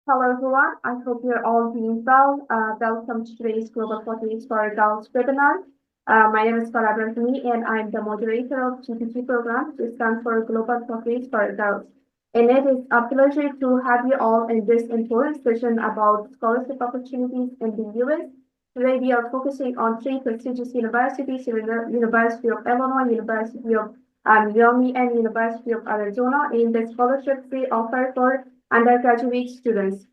Hello everyone, I hope you're all doing well. Welcome to today's Global Focus for Girls webinar. My name is Farah Brahmi and I'm the moderator of GPT program, which stands for Global Focus for Girls. And it is a pleasure to have you all in this important session about scholarship opportunities in the US. Today we are focusing on three prestigious universities, University of Illinois, University of Miami, and University of Arizona, in the scholarships they offer for undergraduate students.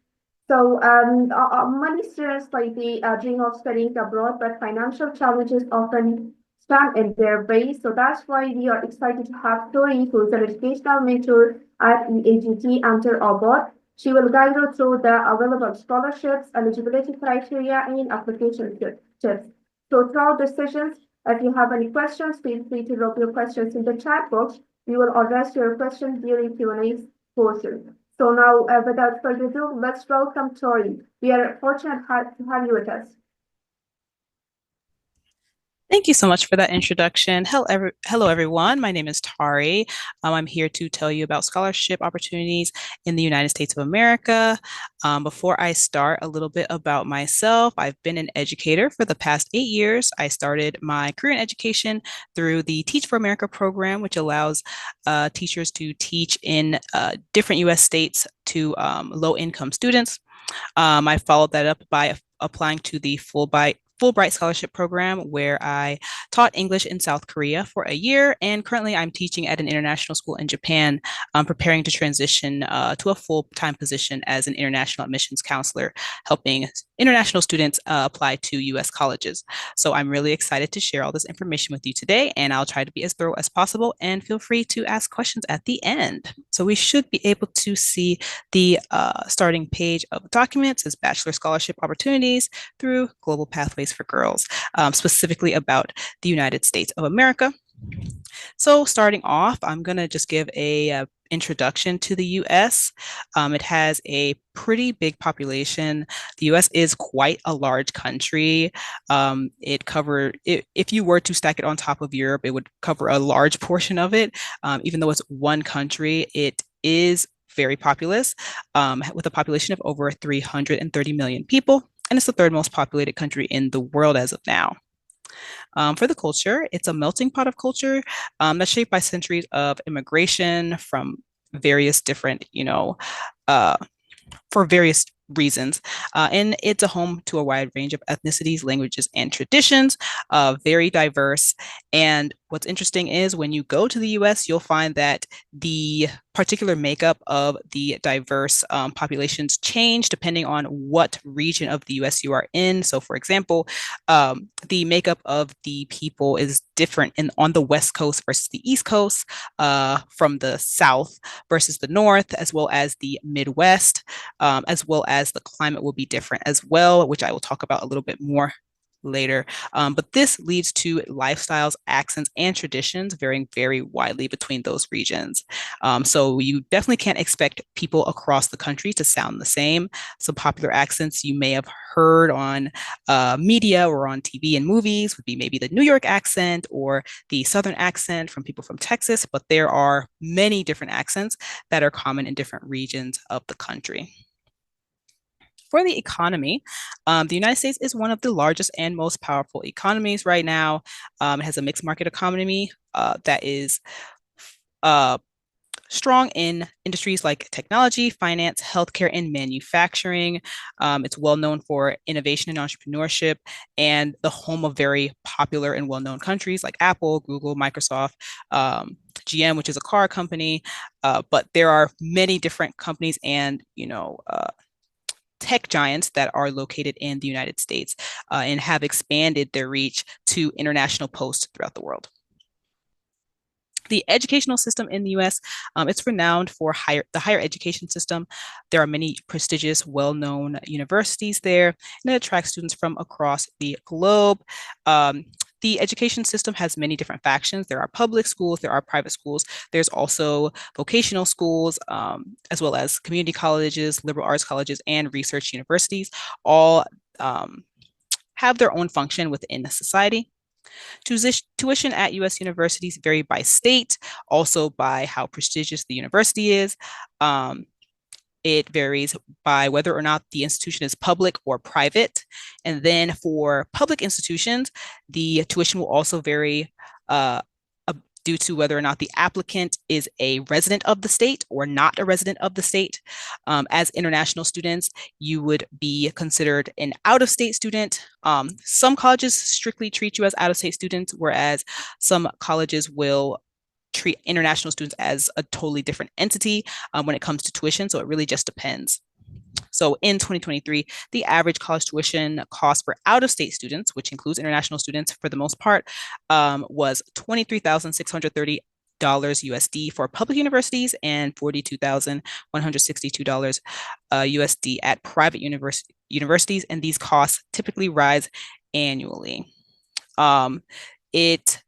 Many students like the dream of studying abroad, but financial challenges often stand in their way. So that's why we are excited to have Tori, who is an educational mentor at EAGT, enter our board. She will guide you through the available scholarships, eligibility criteria, and application tips. So throughout the sessions, if you have any questions, feel free to drop your questions in the chat box. We will address your questions during Q&A portion. So now, without further ado, let's welcome Tori. We are fortunate to have you with us. Thank you so much for that introduction. Hello, everyone. My name is Tari. I'm here to tell you about scholarship opportunities in the United States of America. Before I start, a little bit about myself. I've been an educator for the past 8 years. I started my career in education through the Teach for America program, which allows teachers to teach in different U.S. states to low-income students. I followed that up by applying to the Fulbright Scholarship Program, where I taught English in South Korea for a year. And currently, I'm teaching at an international school in Japan, preparing to transition to a full-time position as an international admissions counselor, helping international students apply to US colleges. So I'm really excited to share all this information with you today, and I'll try to be as thorough as possible. And feel free to ask questions at the end. So we should be able to see the starting page of documents is Bachelor Scholarship Opportunities through Global Pathways for Girls, specifically about the United States of America. So starting off, I'm going to just give a introduction to the US. It has a pretty big population. The US is quite a large country. If you were to stack it on top of Europe, it would cover a large portion of it. Even though it's one country, it is very populous, with a population of over 330 million people. And it's the third most populated country in the world as of now. For the culture, it's a melting pot of culture that's shaped by centuries of immigration from various different, uh, for various reasons. And it's a home to a wide range of ethnicities, languages, and traditions, very diverse. And what's interesting is when you go to the US, you'll find that the particular makeup of the diverse populations change depending on what region of the US you are in. So, for example, the makeup of the people is different on the West Coast versus the East Coast, from the South versus the North, as well as the Midwest, as well as the climate will be different as well, which I will talk about a little bit more later. But this leads to lifestyles, accents, and traditions varying very widely between those regions. So you definitely can't expect people across the country to sound the same. Some popular accents you may have heard on media or on TV and movies would be maybe the New York accent or the Southern accent from people from Texas, but there are many different accents that are common in different regions of the country. For the economy, the United States is one of the largest and most powerful economies right now. It has a mixed market economy that is uh, strong in industries like technology, finance, healthcare, and manufacturing. It's well known for innovation and entrepreneurship, and the home of very popular and well known countries like Apple, Google, Microsoft, GM, which is a car company. But there are many different companies and, tech giants that are located in the United States and have expanded their reach to international posts throughout the world. The educational system in the U.S. It's renowned for the higher education system. There are many prestigious, well-known universities there, and it attracts students from across the globe. The education system has many different factions. There are public schools, there are private schools. There's also vocational schools, as well as community colleges, liberal arts colleges, and research universities, all have their own function within the society. Tuition at US universities vary by state, also by how prestigious the university is. Um, It varies by whether or not the institution is public or private. And then for public institutions, the tuition will also vary uh, due to whether or not the applicant is a resident of the state or not a resident of the state. As international students, you would be considered an out-of-state student. Some colleges strictly treat you as out-of-state students, whereas some colleges will treat international students as a totally different entity when it comes to tuition. So it really just depends. So in 2023, the average college tuition cost for out-of-state students, which includes international students for the most part, was $23,630 USD for public universities and $42,162 USD at private universities, and these costs typically rise annually. It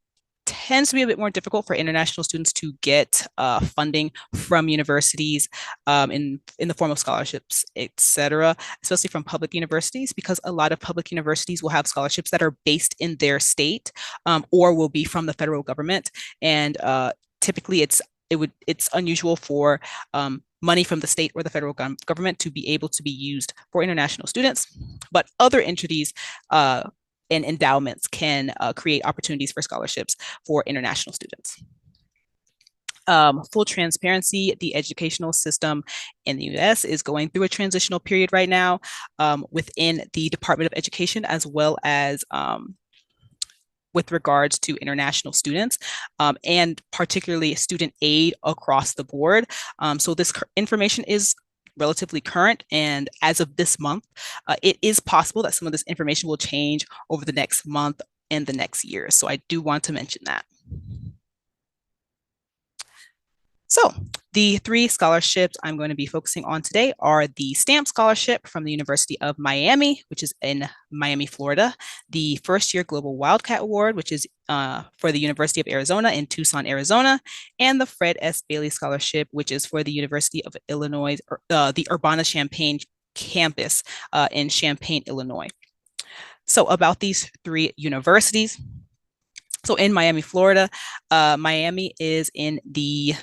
tends to be a bit more difficult for international students to get funding from universities in the form of scholarships, etc., especially from public universities, because a lot of public universities will have scholarships that are based in their state or will be from the federal government, and typically it's unusual for money from the state or the federal government to be able to be used for international students, but other entities and endowments can create opportunities for scholarships for international students. Full transparency, the educational system in the US is going through a transitional period right now within the Department of Education, as well as with regards to international students and particularly student aid across the board. So this information is relatively current, and as of this month, it is possible that some of this information will change over the next month and the next year. So I do want to mention that. So the three scholarships I'm going to be focusing on today are the STAMP Scholarship from the University of Miami, which is in Miami, Florida, the First Year Global Wildcat Award, which is for the University of Arizona in Tucson, Arizona, and the Fred S. Bailey Scholarship, which is for the University of Illinois, the Urbana-Champaign campus in Champaign, Illinois. So about these three universities. So in Miami, Florida, Miami is in the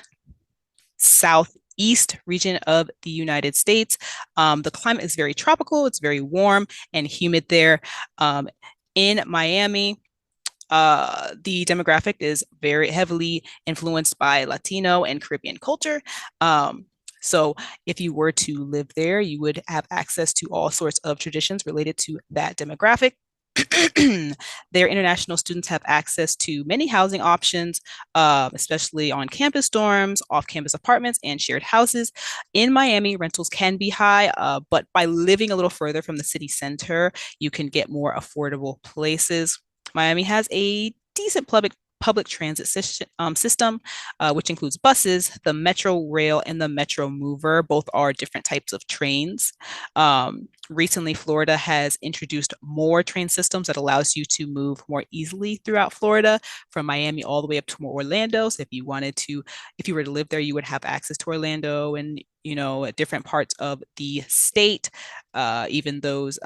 southeast region of the United States. The climate is very tropical, it's very warm and humid there. In Miami, the demographic is very heavily influenced by Latino and Caribbean culture. So if you were to live there, you would have access to all sorts of traditions related to that demographic. Their international students have access to many housing options, especially on campus dorms, off-campus apartments, and shared houses. In Miami, rentals can be high, but by living a little further from the city center, you can get more affordable places. Miami has a decent public transit system, which includes buses, the Metro Rail, and the Metro Mover. Both are different types of trains. Recently, Florida has introduced more train systems that allows you to move more easily throughout Florida, from Miami all the way up to Orlando. So if you were to live there, you would have access to Orlando and, different parts of the state, even those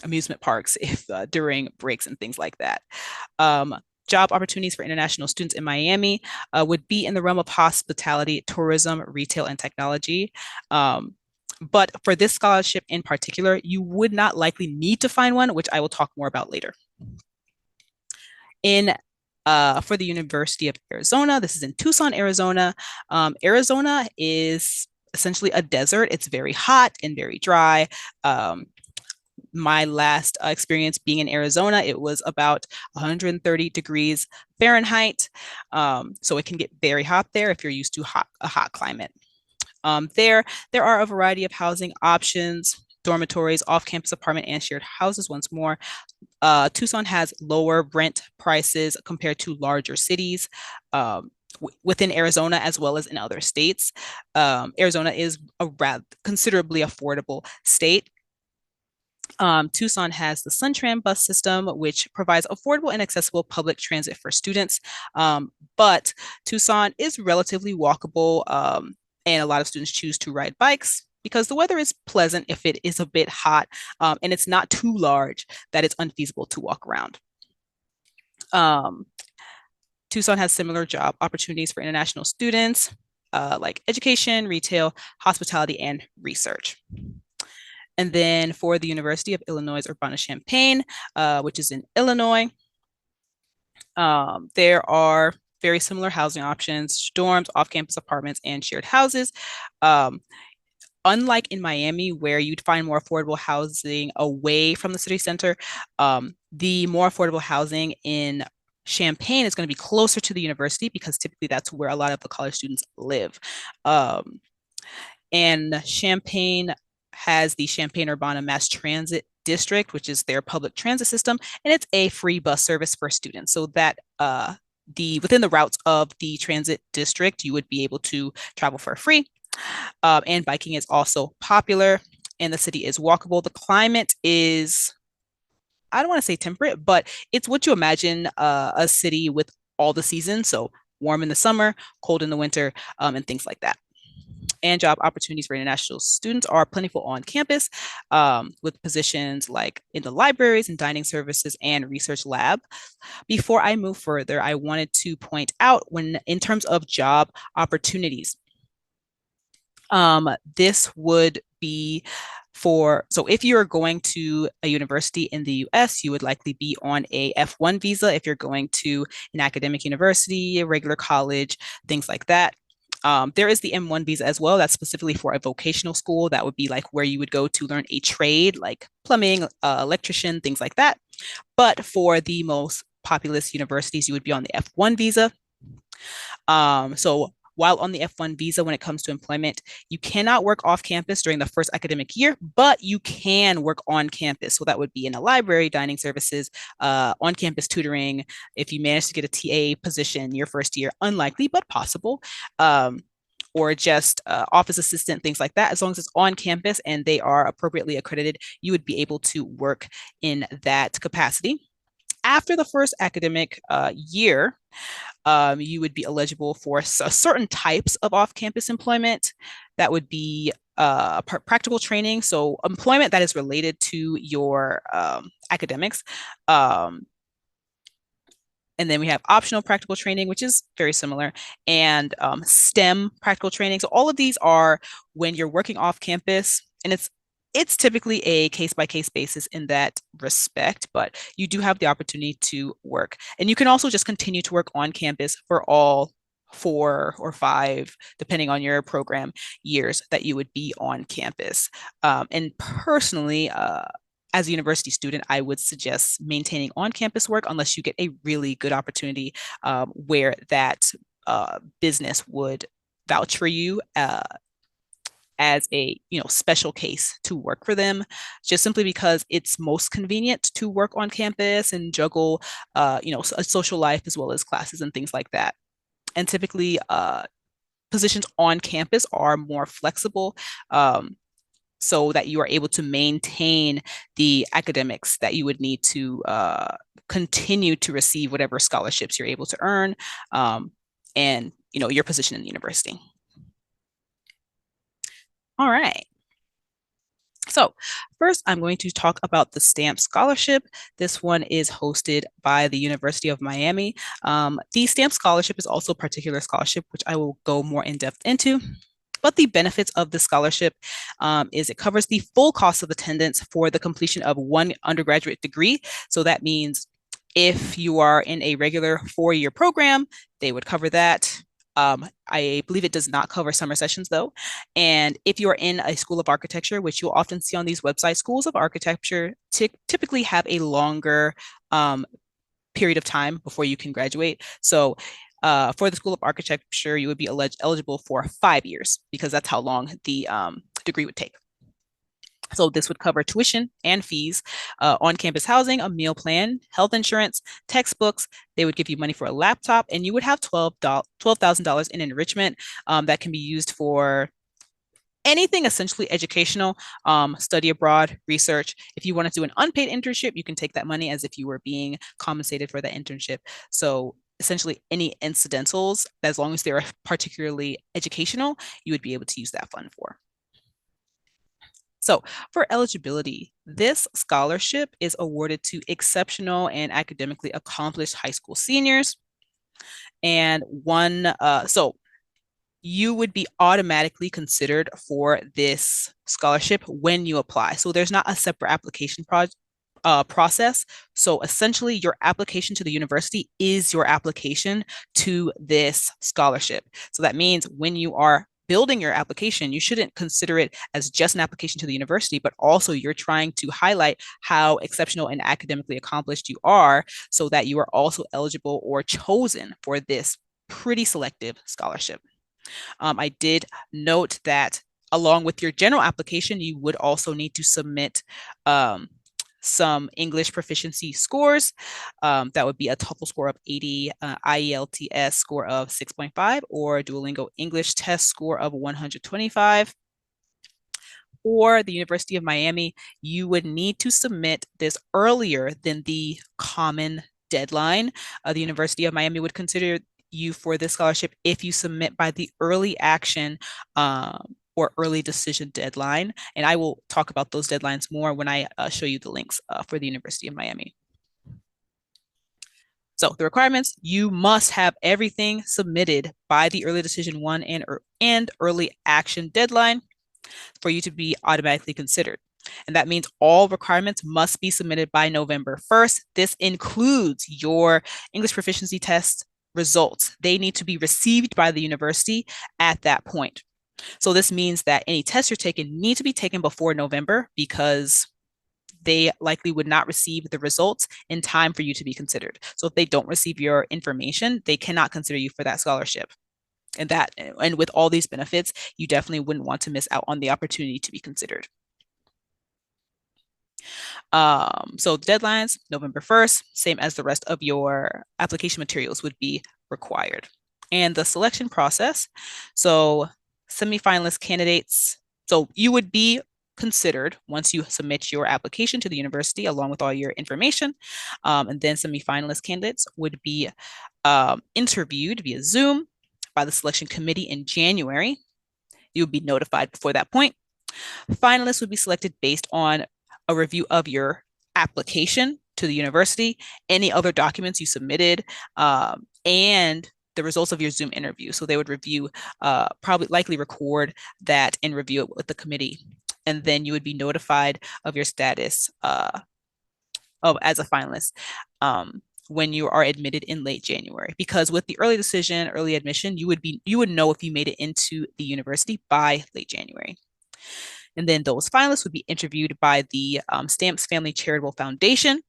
amusement parks if during breaks and things like that. Job opportunities for international students in Miami would be in the realm of hospitality, tourism, retail, and technology. But for this scholarship in particular, you would not likely need to find one, which I will talk more about later. For the University of Arizona, this is in Tucson, Arizona. Arizona is essentially a desert. It's very hot and very dry. My last experience being in Arizona, it was about 130 degrees Fahrenheit. So it can get very hot there if you're used to a hot climate. There are a variety of housing options, dormitories, off-campus apartment, and shared houses. Once more, Tucson has lower rent prices compared to larger cities within Arizona as well as in other states. Arizona is a rather considerably affordable state. Tucson has the SunTram bus system, which provides affordable and accessible public transit for students. But Tucson is relatively walkable, and a lot of students choose to ride bikes because the weather is pleasant if it is a bit hot, and it's not too large that it's unfeasible to walk around. Tucson has similar job opportunities for international students. like education, retail, hospitality, and research. And then for the University of Illinois Urbana-Champaign, which is in Illinois, there are very similar housing options, dorms, off-campus apartments, and shared houses. Um, Unlike in Miami, where you'd find more affordable housing away from the city center, the more affordable housing in Champaign is going to be closer to the university because typically that's where a lot of the college students live. Um, and Champaign has the Champaign-Urbana Mass Transit District, which is their public transit system, and it's a free bus service for students. So that the within the routes of the transit district, you would be able to travel for free. And biking is also popular, and the city is walkable. The climate is, I don't want to say temperate, but it's what you imagine a city with all the seasons. So warm in the summer, cold in the winter, and things like that. And job opportunities for international students are plentiful on campus, with positions like in the libraries and dining services and research lab. Before I move further, I wanted to point out when, in terms of job opportunities, this would be so if you're going to a university in the US, you would likely be on a F1 visa if you're going to an academic university, a regular college, things like that. There is the M1 visa as well. That's specifically for a vocational school. That would be like where you would go to learn a trade, like plumbing, electrician, things like that. But for the most populous universities, you would be on the F1 visa. So while on the F1 visa, when it comes to employment, you cannot work off campus during the first academic year, but you can work on campus. So that would be in a library, dining services, on campus tutoring. If you manage to get a TA position your first year, unlikely, but possible. Or just office assistant, things like that. As long as it's on campus and they are appropriately accredited, you would be able to work in that capacity. After the first academic year, you would be eligible for certain types of off-campus employment. That would be practical training, so employment that is related to your academics. And then we have optional practical training, which is very similar, and STEM practical training. So all of these are when you're working off campus, and it's typically a case by case basis in that respect, but you do have the opportunity to work. And you can also just continue to work on campus for all 4 or 5, depending on your program, years that you would be on campus. And personally, as a university student, I would suggest maintaining on campus work unless you get a really good opportunity where that business would vouch for you as a special case to work for them, just simply because it's most convenient to work on campus and juggle a social life as well as classes and things like that. And typically positions on campus are more flexible, so that you are able to maintain the academics that you would need to continue to receive whatever scholarships you're able to earn, and your position in the university. All right. So first, I'm going to talk about the STAMP Scholarship. This one is hosted by the University of Miami. The STAMP Scholarship is also a particular scholarship, which I will go more in depth into. But the benefits of the scholarship is it covers the full cost of attendance for the completion of one undergraduate degree. So that means if you are in a regular 4-year program, they would cover that. I believe it does not cover summer sessions though. And if you're in a school of architecture, which you'll often see on these websites, schools of architecture typically have a longer period of time before you can graduate. So for the School of Architecture, you would be eligible for 5 years because that's how long the degree would take. So this would cover tuition and fees, on-campus housing, a meal plan, health insurance, textbooks. They would give you money for a laptop, and you would have $12,000 in enrichment that can be used for anything essentially educational, study abroad, research. If you want to do an unpaid internship, you can take that money as if you were being compensated for that internship. So essentially any incidentals, as long as they're particularly educational, you would be able to use that fund for. So for eligibility, this scholarship is awarded to exceptional and academically accomplished high school seniors. And so you would be automatically considered for this scholarship when you apply. So there's not a separate application process. So essentially, your application to the university is your application to this scholarship. So that means when you are building your application, you shouldn't consider it as just an application to the university, but also you're trying to highlight how exceptional and academically accomplished you are so that you are also eligible or chosen for this pretty selective scholarship. I did note that along with your general application, you would also need to submit some English proficiency scores. That would be a TOEFL score of 80, IELTS score of 6.5, or Duolingo English test score of 125. For the University of Miami, you would need to submit this earlier than the common deadline. The University of Miami would consider you for this scholarship if you submit by the early action or early decision deadline. And I will talk about those deadlines more when I show you the links for the University of Miami. So the requirements, you must have everything submitted by the early decision one and early action deadline for you to be automatically considered. And that means all requirements must be submitted by November 1st. This includes your English proficiency test results. They need to be received by the university at that point. So this means that any tests you're taking need to be taken before November because they likely would not receive the results in time for you to be considered. So if they don't receive your information, they cannot consider you for that scholarship. And with all these benefits, you definitely wouldn't want to miss out on the opportunity to be considered. So the deadlines, November 1st, same as the rest of your application materials would be required. And the selection process, so semifinalist candidates, so you would be considered once you submit your application to the university along with all your information. And then semifinalist candidates would be interviewed via Zoom by the selection committee in January. You would be notified before that point. Finalists would be selected based on a review of your application to the university, any other documents you submitted, and the results of your Zoom interview. So they would review, probably likely record that and review it with the committee. And then you would be notified of your status as a finalist. When you are admitted in late January, because with the early decision, early admission, you would know if you made it into the university by late January. And then those finalists would be interviewed by the Stamps Family Charitable Foundation.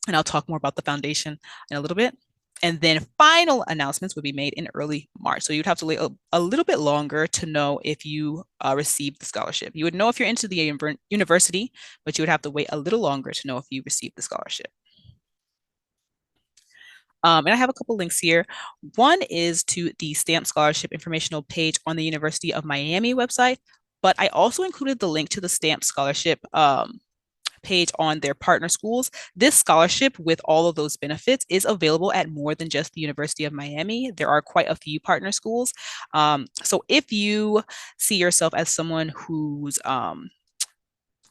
And I'll talk more about the foundation in a little bit. And then final announcements would be made in early March. So you'd have to wait a little bit longer to know if you received the scholarship. You would know if you're into the university, but you would have to wait a little longer to know if you received the scholarship. And I have a couple links here. One is to the Stamp Scholarship informational page on the University of Miami website, but I also included the link to the Stamp Scholarship page on their partner schools. This scholarship with all of those benefits is available at more than just the University of Miami. There are quite a few partner schools. So if you see yourself as someone whose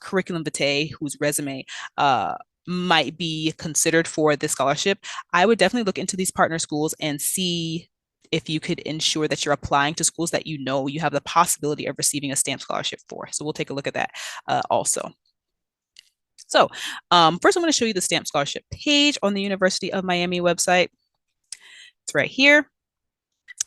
curriculum vitae, whose resume might be considered for this scholarship, I would definitely look into these partner schools and see if you could ensure that you're applying to schools that you know you have the possibility of receiving a STAMP scholarship for. So we'll take a look at that also. So first I'm going to show you the STAMP scholarship page on the University of Miami website. It's right here.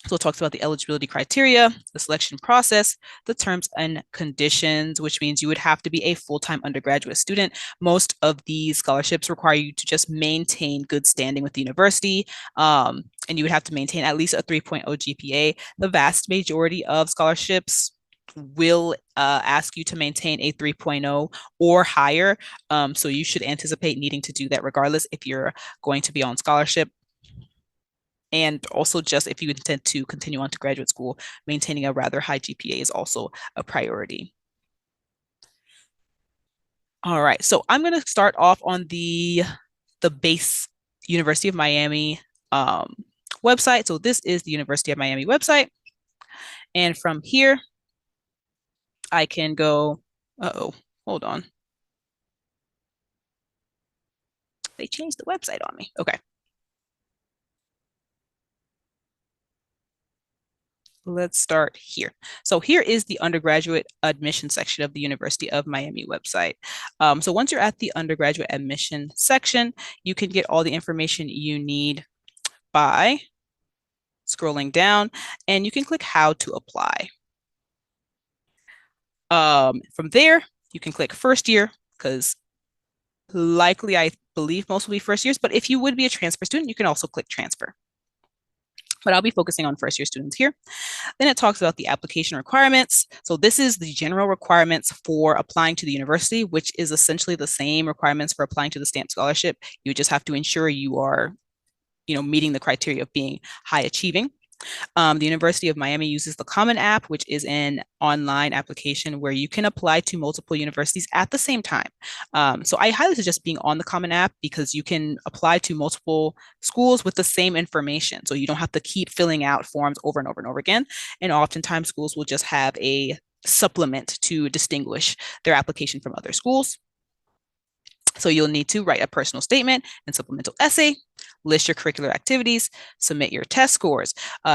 So it talks about the eligibility criteria, the selection process, the terms and conditions, which means you would have to be a full-time undergraduate student. Most of these scholarships require you to just maintain good standing with the university, and you would have to maintain at least a 3.0 GPA. The vast majority of scholarships will ask you to maintain a 3.0 or higher. So you should anticipate needing to do that regardless if you're going to be on scholarship. And also just if you intend to continue on to graduate school, maintaining a rather high GPA is also a priority. All right, so I'm going to start off on the base University of Miami website. So this is the University of Miami website. And from here, I can go, hold on. They changed the website on me. Okay. let's start here. So here is the undergraduate admission section of the University of Miami website. So once you're at the undergraduate admission section, you can get all the information you need by scrolling down, and you can click how to apply. From there, you can click first year because likely I believe most will be first years, but if you would be a transfer student, you can also click transfer. But I'll be focusing on first year students here. Then it talks about the application requirements. So this is the general requirements for applying to the university, which is essentially the same requirements for applying to the STAMP scholarship. You just have to ensure you are, meeting the criteria of being high achieving. The University of Miami uses the Common App, which is an online application where you can apply to multiple universities at the same time. So I highly suggest being on the Common App because you can apply to multiple schools with the same information. So you don't have to keep filling out forms over and over and over again. And oftentimes schools will just have a supplement to distinguish their application from other schools. So you'll need to write a personal statement and supplemental essay, list your curricular activities, submit your test scores.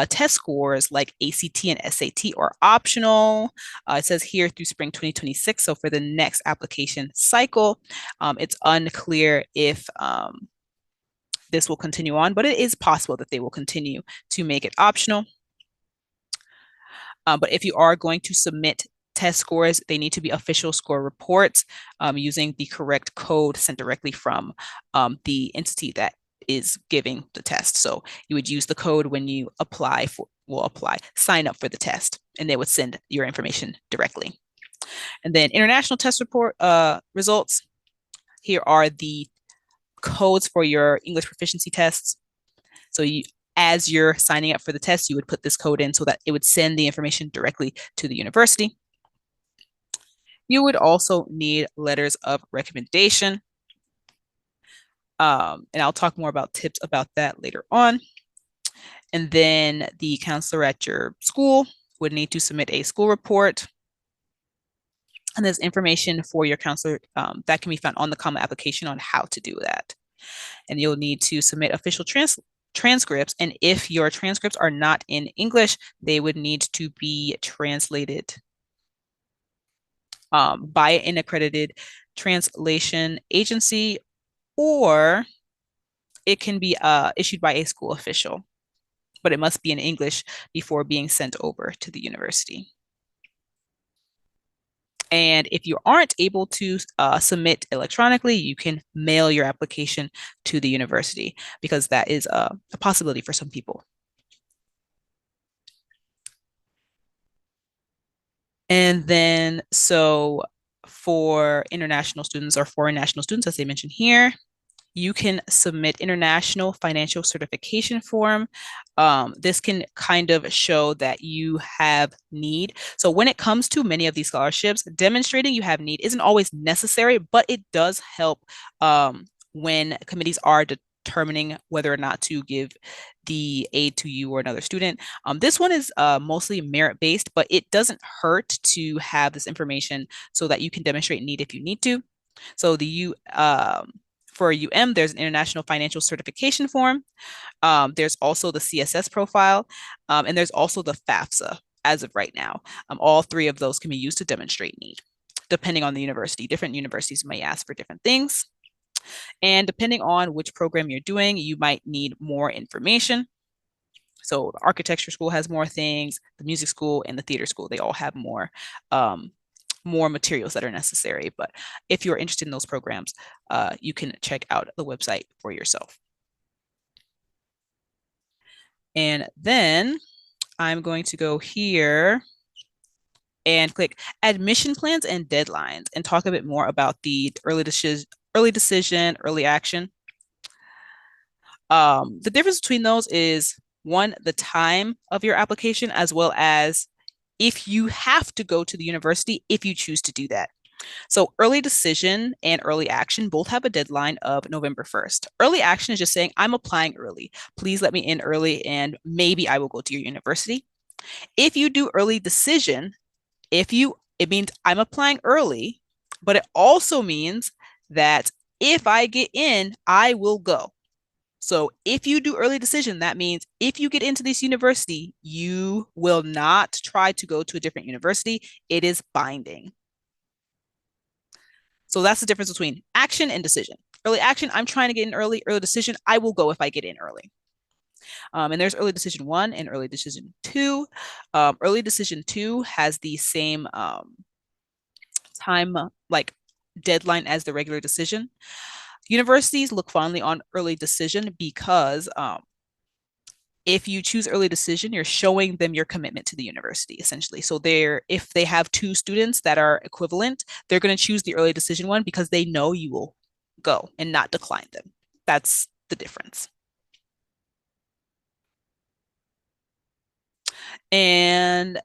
Test scores like ACT and SAT are optional. It says here through spring 2026. So for the next application cycle, it's unclear if this will continue on, but it is possible that they will continue to make it optional. But if you are going to submit test scores, they need to be official score reports using the correct code sent directly from the entity that is giving the test. So you would use the code when you sign up for the test, and they would send your information directly. And then international test report results. Here are the codes for your English proficiency tests. So as you're signing up for the test, you would put this code in so that it would send the information directly to the university. You would also need letters of recommendation. And I'll talk more about tips about that later on. And then the counselor at your school would need to submit a school report. And there's information for your counselor that can be found on the common application on how to do that. And you'll need to submit official transcripts. And if your transcripts are not in English, they would need to be translated by an accredited translation agency, or it can be issued by a school official, but it must be in English before being sent over to the university. And if you aren't able to submit electronically, you can mail your application to the university because that is a possibility for some people. And then, so for international students or foreign national students, as they mentioned here, you can submit international financial certification form. This can kind of show that you have need. So when it comes to many of these scholarships, demonstrating you have need isn't always necessary, but it does help when committees are determining whether or not to give the aid to you or another student. This one is mostly merit-based, but it doesn't hurt to have this information so that you can demonstrate need if you need to. So for UM, there's an International Financial Certification form. There's also the CSS profile, and there's also the FAFSA as of right now. All three of those can be used to demonstrate need, depending on the university. Different universities may ask for different things. And depending on which program you're doing, you might need more information. So the architecture school has more things, the music school and the theater school, they all have more materials that are necessary. But if you're interested in those programs, you can check out the website for yourself. And then I'm going to go here and click admission plans and deadlines and talk a bit more about the early decision, early action. The difference between those is one, the time of your application, as well as if you have to go to the university, if you choose to do that. So early decision and early action both have a deadline of November 1st. Early action is just saying, I'm applying early. Please let me in early and maybe I will go to your university. If you do early decision, it means I'm applying early, but it also means that if I get in, I will go. So if you do early decision, that means if you get into this university, you will not try to go to a different university. It is binding. So that's the difference between action and decision. Early action, I'm trying to get in early. Early decision, I will go if I get in early. And there's early decision one and early decision two. Early decision two has the same time, like deadline as the regular decision. Universities look fondly on early decision because if you choose early decision, you're showing them your commitment to the university essentially. So if they have two students that are equivalent, they're going to choose the early decision one because they know you will go and not decline them. That's the difference. And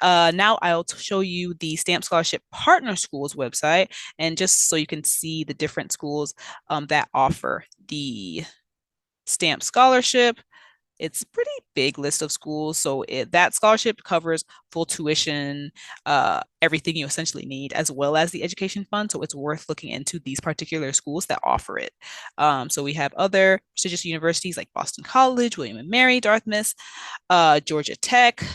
now I'll show you the Stamp Scholarship Partner Schools website, and just so you can see the different schools that offer the Stamp Scholarship. It's a pretty big list of schools. So that scholarship covers full tuition, everything you essentially need, as well as the education fund. So it's worth looking into these particular schools that offer it. So we have other prestigious universities like Boston College, William and Mary, Dartmouth, Georgia Tech,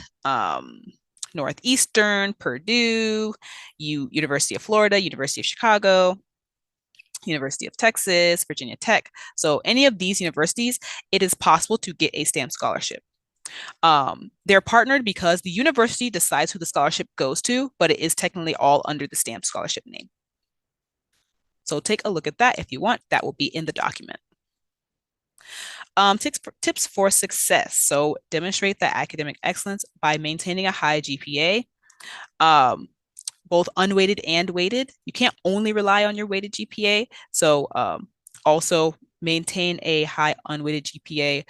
Northeastern, Purdue, University of Florida, University of Chicago, University of Texas, Virginia Tech. So any of these universities, it is possible to get a STAMP scholarship. They're partnered because the university decides who the scholarship goes to, but it is technically all under the STAMP scholarship name. So take a look at that if you want. That will be in the document. Tips for success. So demonstrate that academic excellence by maintaining a high GPA. Both unweighted and weighted. You can't only rely on your weighted GPA. So also maintain a high unweighted GPA.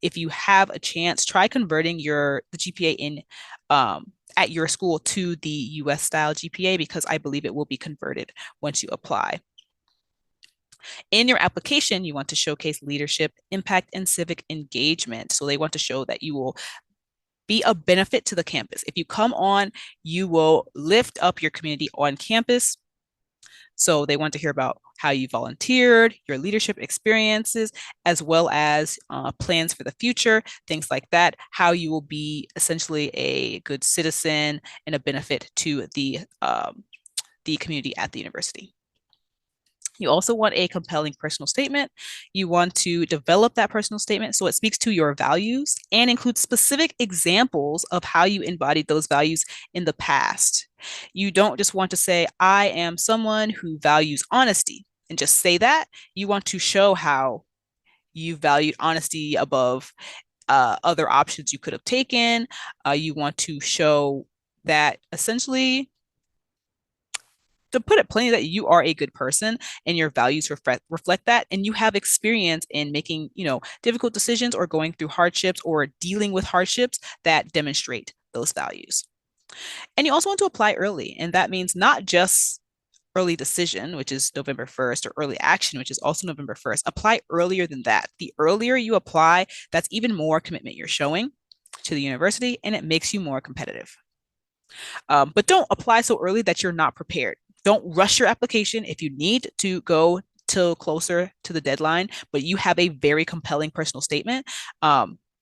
If you have a chance, try converting the GPA in at your school to the US style GPA because I believe it will be converted once you apply. In your application, you want to showcase leadership, impact, and civic engagement. So they want to show that you will be a benefit to the campus. If you come on, you will lift up your community on campus. So they want to hear about how you volunteered, your leadership experiences, as well as plans for the future, things like that, how you will be essentially a good citizen and a benefit to the community at the university. You also want a compelling personal statement. You want to develop that personal statement so it speaks to your values and includes specific examples of how you embodied those values in the past. You don't just want to say, I am someone who values honesty and just say that. You want to show how you valued honesty above other options you could have taken. You want to show that essentially, to put it plainly, that you are a good person and your values reflect that, and you have experience in making difficult decisions or going through hardships or dealing with hardships that demonstrate those values. And you also want to apply early, and that means not just early decision, which is November 1st, or early action, which is also November 1st. Apply earlier than that. The earlier you apply, that's even more commitment you're showing to the university, and it makes you more competitive. But don't apply so early that you're not prepared. Don't rush your application. If you need to go till closer to the deadline, but you have a very compelling personal statement,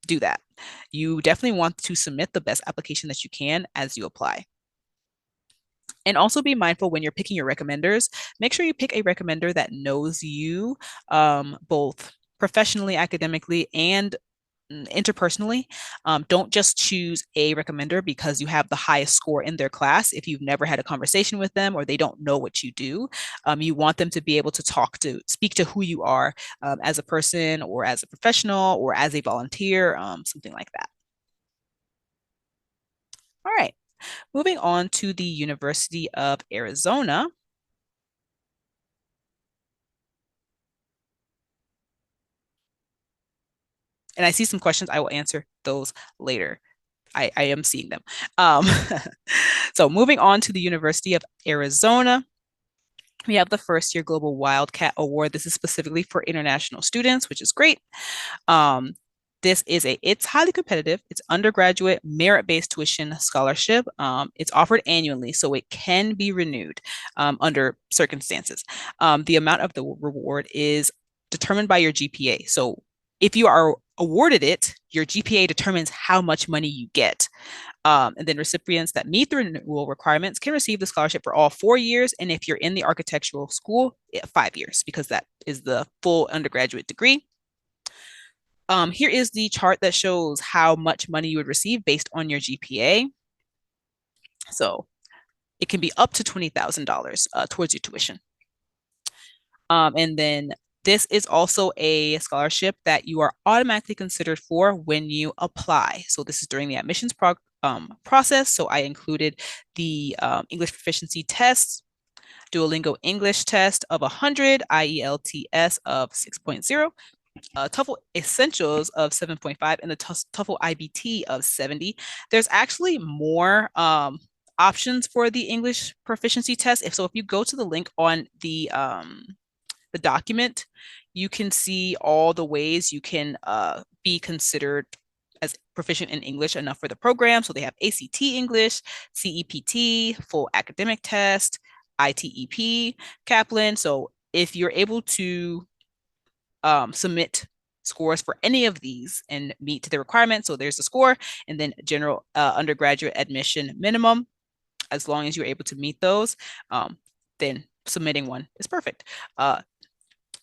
do that. You definitely want to submit the best application that you can as you apply. And also be mindful when you're picking your recommenders. Make sure you pick a recommender that knows you both professionally, academically, and interpersonally. Don't just choose a recommender because you have the highest score in their class. If you've never had a conversation with them or they don't know what you do, you want them to be able to speak to who you are as a person or as a professional or as a volunteer, something like that. All right, moving on to the University of Arizona. And I see some questions. I will answer those later. I am seeing them. Um, so moving on to the University of Arizona, we have the first year Global Wildcat Award. This is specifically for international students, which is great. It's highly competitive. It's undergraduate merit-based tuition scholarship. It's offered annually, so it can be renewed under circumstances. The amount of the reward is determined by your GPA. So If you are awarded it, your GPA determines how much money you get. And then recipients that meet the renewal requirements can receive the scholarship for all 4 years. And if you're in the architectural school, 5 years, because that is the full undergraduate degree. Here is the chart that shows how much money you would receive based on your GPA. So it can be up to $20,000 towards your tuition. And then this is also a scholarship that you are automatically considered for when you apply. So this is during the admissions process. So I included the English proficiency tests, Duolingo English test of 100, IELTS of 6.0, TOEFL Essentials of 7.5, and the TOEFL IBT of 70. There's actually more options for the English proficiency test. If you go to the link on the document, you can see all the ways you can be considered as proficient in English enough for the program. So they have ACT English, CEPT, full academic test, ITEP, Kaplan. So if you're able to submit scores for any of these and meet the requirements, so there's the score, and then general undergraduate admission minimum, as long as you're able to meet those, then submitting one is perfect.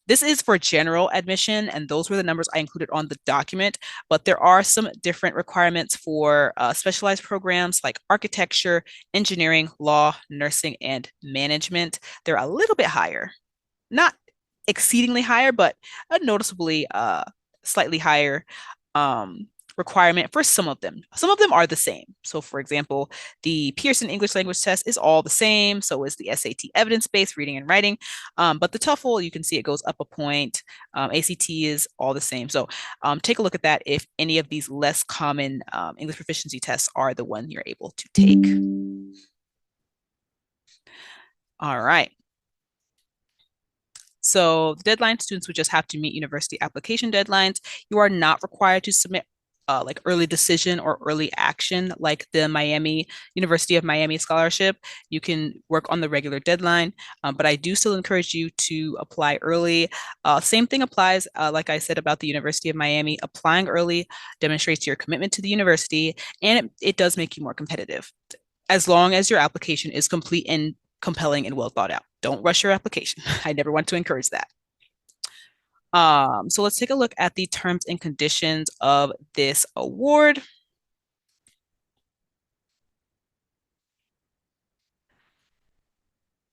This is for general admission, and those were the numbers I included on the document, but there are some different requirements for specialized programs like architecture, engineering, law, nursing, and management. They're a little bit higher, not exceedingly higher, but a noticeably slightly higher requirement for some of them. Some of them are the same. So for example, the Pearson English language test is all the same. So is the SAT evidence-based reading and writing. But the TOEFL, you can see it goes up a point. ACT is all the same. So take a look at that if any of these less common English proficiency tests are the one you're able to take. All right. So the deadline, students would just have to meet university application deadlines. You are not required to submit like early decision or early action, like the University of Miami scholarship. You can work on the regular deadline, but I do still encourage you to apply early. Same thing applies, like I said about the University of Miami. Applying early demonstrates your commitment to the university, and it does make you more competitive, as long as your application is complete and compelling and well thought out. Don't rush your application. I never want to encourage that. So let's take a look at the terms and conditions of this award.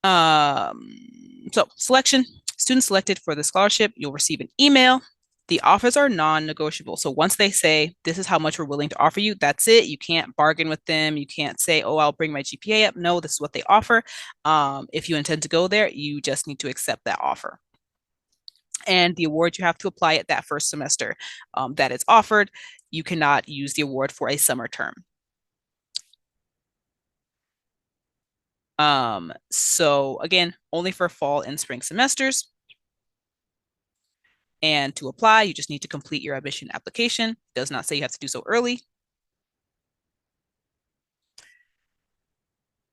So selection, students selected for the scholarship, you'll receive an email. The offers are non-negotiable. So once they say, this is how much we're willing to offer you, that's it. You can't bargain with them. You can't say, oh, I'll bring my GPA up. No, this is what they offer. If you intend to go there, you just need to accept that offer. And the award, you have to apply it that first semester that it's offered. You cannot use the award for a summer term. So again, only for fall and spring semesters. And to apply, you just need to complete your admission application. It does not say you have to do so early.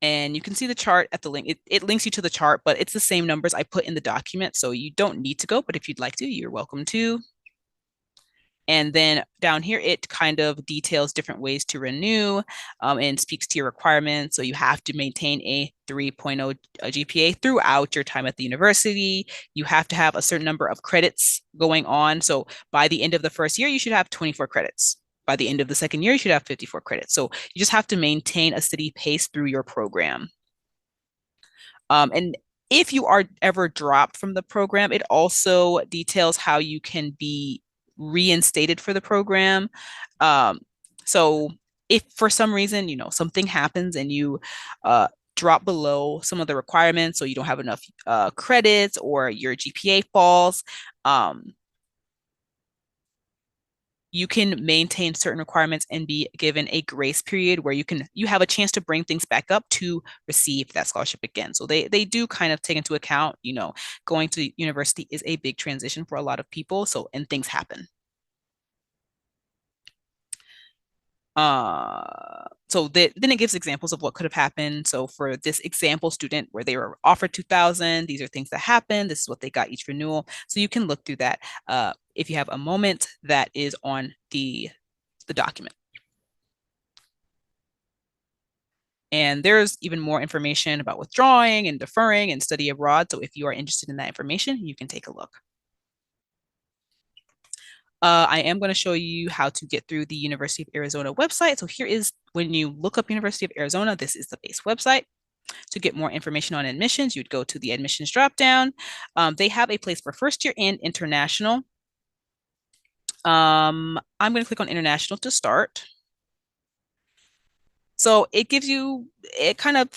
And you can see the chart at the link. It links you to the chart, but it's the same numbers I put in the document. So you don't need to go, but if you'd like to, you're welcome to. And then down here, it kind of details different ways to renew and speaks to your requirements. So you have to maintain a 3.0 GPA throughout your time at the university. You have to have a certain number of credits going on. So by the end of the first year, you should have 24 credits. By the end of the second year, you should have 54 credits. So you just have to maintain a steady pace through your program. And if you are ever dropped from the program, it also details how you can be reinstated for the program. So if for some reason, something happens and you drop below some of the requirements, so you don't have enough credits or your GPA falls, you can maintain certain requirements and be given a grace period where you have a chance to bring things back up to receive that scholarship again. So they do kind of take into account, going to university is a big transition for a lot of people. And things happen. Then it gives examples of what could have happened. So for this example student where they were offered 2,000, these are things that happened. This is what they got each renewal. So you can look through that if you have a moment that is on the document. And there's even more information about withdrawing and deferring and study abroad. So if you are interested in that information, you can take a look. I am going to show you how to get through the University of Arizona website. So here is when you look up University of Arizona, this is the base website. To get more information on admissions, you'd go to the admissions dropdown. They have a place for first year and international. I'm going to click on international to start. So it kind of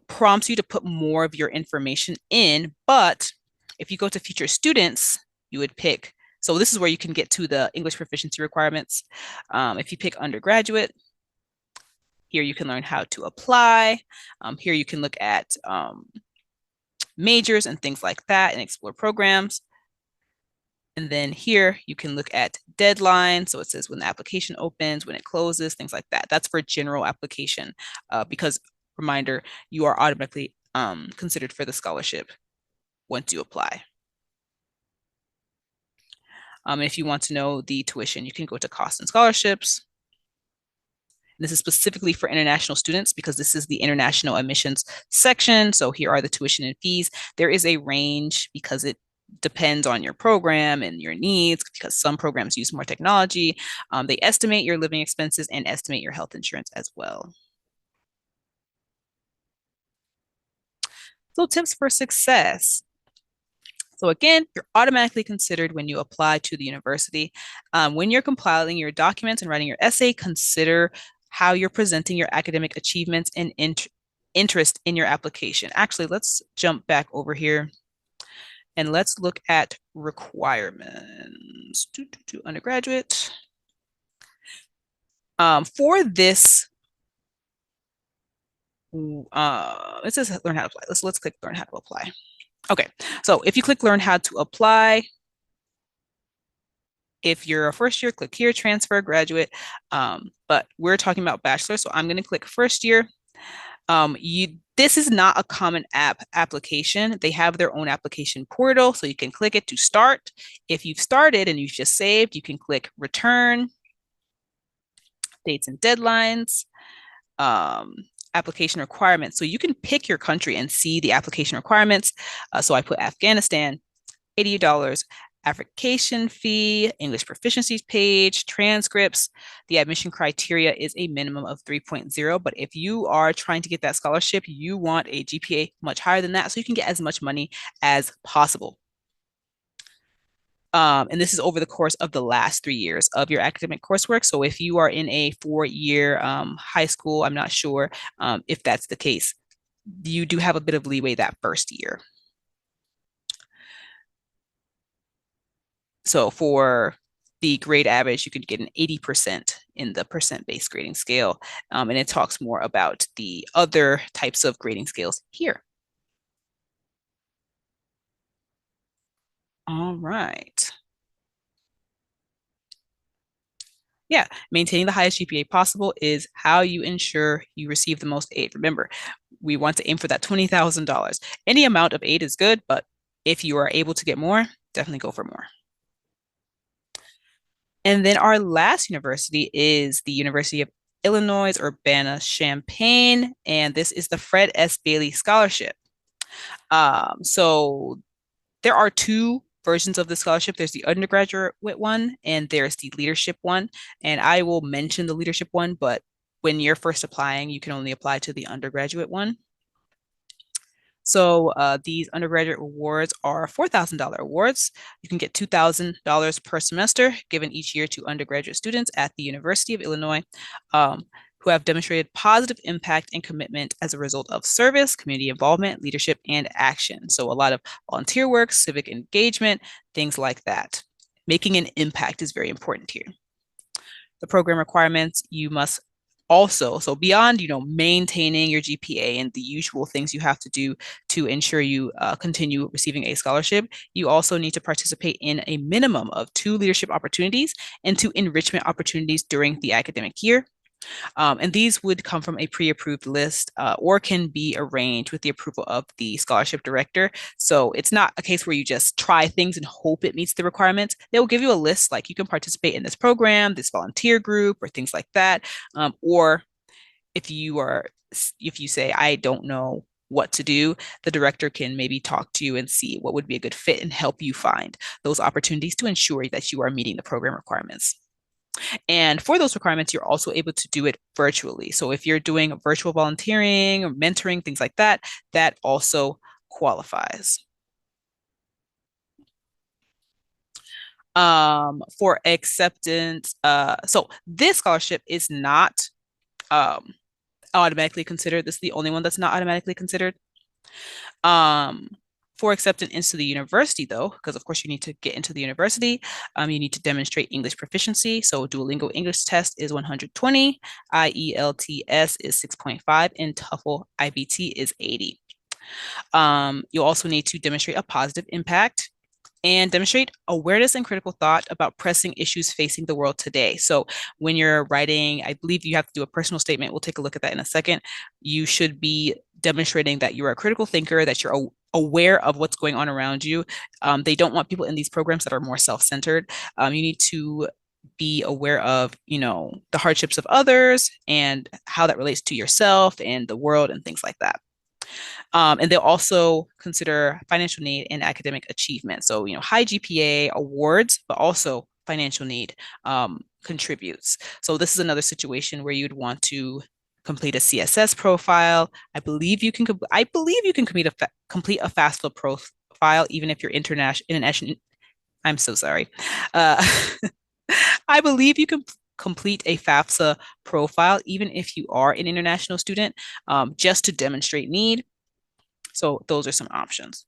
prompts you to put more of your information in, but if you go to future students, you would pick, so this is where you can get to the English proficiency requirements. If you pick undergraduate, here you can learn how to apply. Here you can look at majors and things like that and explore programs. And then here you can look at deadline. So it says when the application opens, when it closes, things like that. That's for general application because, reminder, you are automatically considered for the scholarship once you apply. If you want to know the tuition, you can go to costs and scholarships. This is specifically for international students because this is the international admissions section. So here are the tuition and fees. There is a range because it depends on your program and your needs because some programs use more technology. They estimate your living expenses and estimate your health insurance as well. So tips for success. So again, you're automatically considered when you apply to the university. When you're compiling your documents and writing your essay, consider how you're presenting your academic achievements and interest in your application. Actually, let's jump back over here and let's look at requirements. Undergraduate. For this, it says learn how to apply. Let's click learn how to apply. Okay, so if you click learn how to apply, if you're a first year, click here, transfer, graduate. But we're talking about bachelor, so I'm going to click first year. This is not a common application. They have their own application portal, so you can click it to start. If you've started and you've just saved, you can click return, dates and deadlines, application requirements. So you can pick your country and see the application requirements. So I put Afghanistan, $80, application fee, English proficiency page, transcripts. The admission criteria is a minimum of 3.0, but if you are trying to get that scholarship, you want a GPA much higher than that so you can get as much money as possible. And this is over the course of the last 3 years of your academic coursework. So if you are in a 4-year high school, I'm not sure if that's the case, you do have a bit of leeway that first year. So for the grade average, you could get an 80% in the percent-based grading scale. And it talks more about the other types of grading scales here. All right. Yeah, maintaining the highest GPA possible is how you ensure you receive the most aid. Remember, we want to aim for that $20,000. Any amount of aid is good, but if you are able to get more, definitely go for more. And then our last university is the University of Illinois Urbana-Champaign, and this is the Fred S. Bailey Scholarship. So there are two versions of the scholarship. There's the undergraduate one, and there's the leadership one. And I will mention the leadership one, but when you're first applying, you can only apply to the undergraduate one. So these undergraduate awards are $4,000 awards. You can get $2,000 per semester given each year to undergraduate students at the University of Illinois who have demonstrated positive impact and commitment as a result of service, community involvement, leadership, and action. So a lot of volunteer work, civic engagement, things like that. Making an impact is very important here. The program requirements, you must also, so beyond, maintaining your GPA and the usual things you have to do to ensure you continue receiving a scholarship, you also need to participate in a minimum of 2 leadership opportunities and 2 enrichment opportunities during the academic year. And these would come from a pre-approved list or can be arranged with the approval of the scholarship director. So it's not a case where you just try things and hope it meets the requirements. They will give you a list like you can participate in this program, this volunteer group, or things like that. Or if you say, I don't know what to do, the director can maybe talk to you and see what would be a good fit and help you find those opportunities to ensure that you are meeting the program requirements. And for those requirements, you're also able to do it virtually. So if you're doing virtual volunteering or mentoring, things like that, that also qualifies. For acceptance, so this scholarship is not automatically considered. This is the only one that's not automatically considered. Um, for acceptance into the university, though, because of course you need to get into the university, you need to demonstrate English proficiency. So Duolingo English test is 120, IELTS is 6.5, and TOEFL IBT is 80. You also need to demonstrate a positive impact and demonstrate awareness and critical thought about pressing issues facing the world today. So when you're writing, I believe you have to do a personal statement. We'll take a look at that in a second. You should be demonstrating that you're a critical thinker, that you're aware of what's going on around you. They don't want people in these programs that are more self-centered. You need to be aware of, the hardships of others and how that relates to yourself and the world and things like that. And they'll also consider financial need and academic achievement. So, high GPA awards, but also financial need contributes. So this is another situation where you'd want to complete a CSS profile. I believe you can complete a FAFSA profile even if you're international. I'm so sorry. I believe you can complete a FAFSA profile even if you are an international student, just to demonstrate need. So those are some options.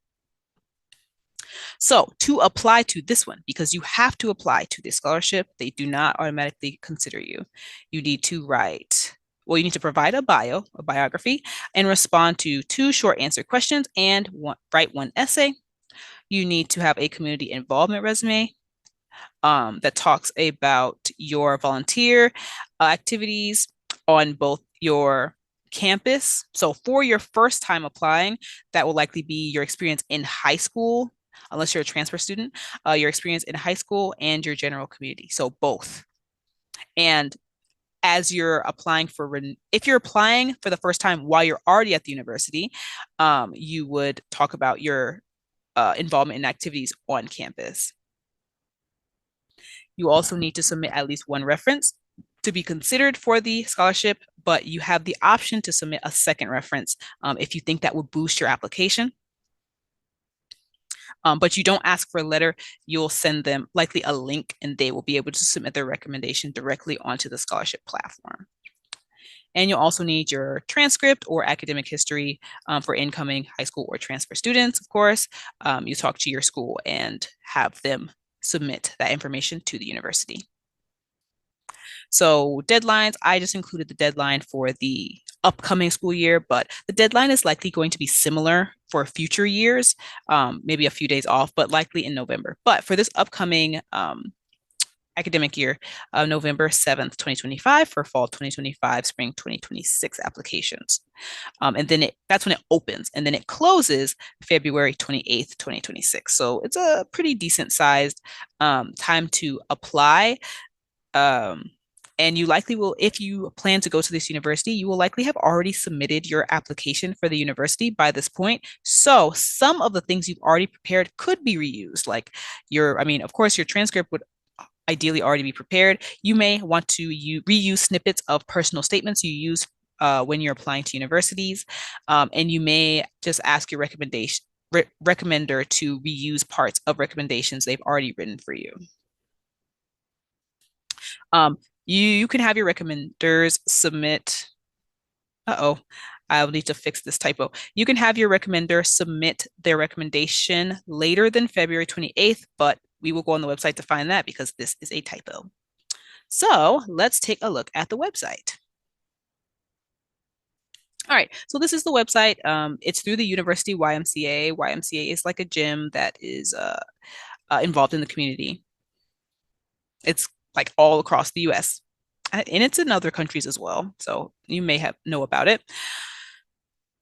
So to apply to this one, because you have to apply to this scholarship, they do not automatically consider you. You need to you need to provide a biography, and respond to 2 short answer questions and write 1 essay. You need to have a community involvement resume that talks about your volunteer activities on both your campus. So for your first time applying, that will likely be your experience in high school, unless you're a transfer student, your experience in high school and your general community. So both. And as you're applying if you're applying for the first time while you're already at the university, you would talk about your involvement in activities on campus. You also need to submit at least 1 reference to be considered for the scholarship, but you have the option to submit a second reference if you think that would boost your application. But you don't ask for a letter, you'll send them likely a link and they will be able to submit their recommendation directly onto the scholarship platform. And you'll also need your transcript or academic history for incoming high school or transfer students, of course. You talk to your school and have them submit that information to the university. So deadlines, I just included the deadline for the upcoming school year, but the deadline is likely going to be similar for future years, maybe a few days off, but likely in November. But for this upcoming academic year, November 7th, 2025 for fall 2025, spring 2026 applications. And then that's when it opens, and then it closes February 28th, 2026. So it's a pretty decent sized time to apply. And you likely will, if you plan to go to this university, you will likely have already submitted your application for the university by this point. So some of the things you've already prepared could be reused. Like of course, your transcript would ideally already be prepared. You may want to reuse snippets of personal statements you use when you're applying to universities. And you may just ask your recommender to reuse parts of recommendations they've already written for you. You can have your recommenders submit. I'll need to fix this typo. You can have your recommender submit their recommendation later than February 28th, but we will go on the website to find that because this is a typo. So let's take a look at the website. All right, so this is the website. It's through the University YMCA. YMCA is like a gym that is involved in the community. It's like all across the US. And it's in other countries as well. So you may have know about it.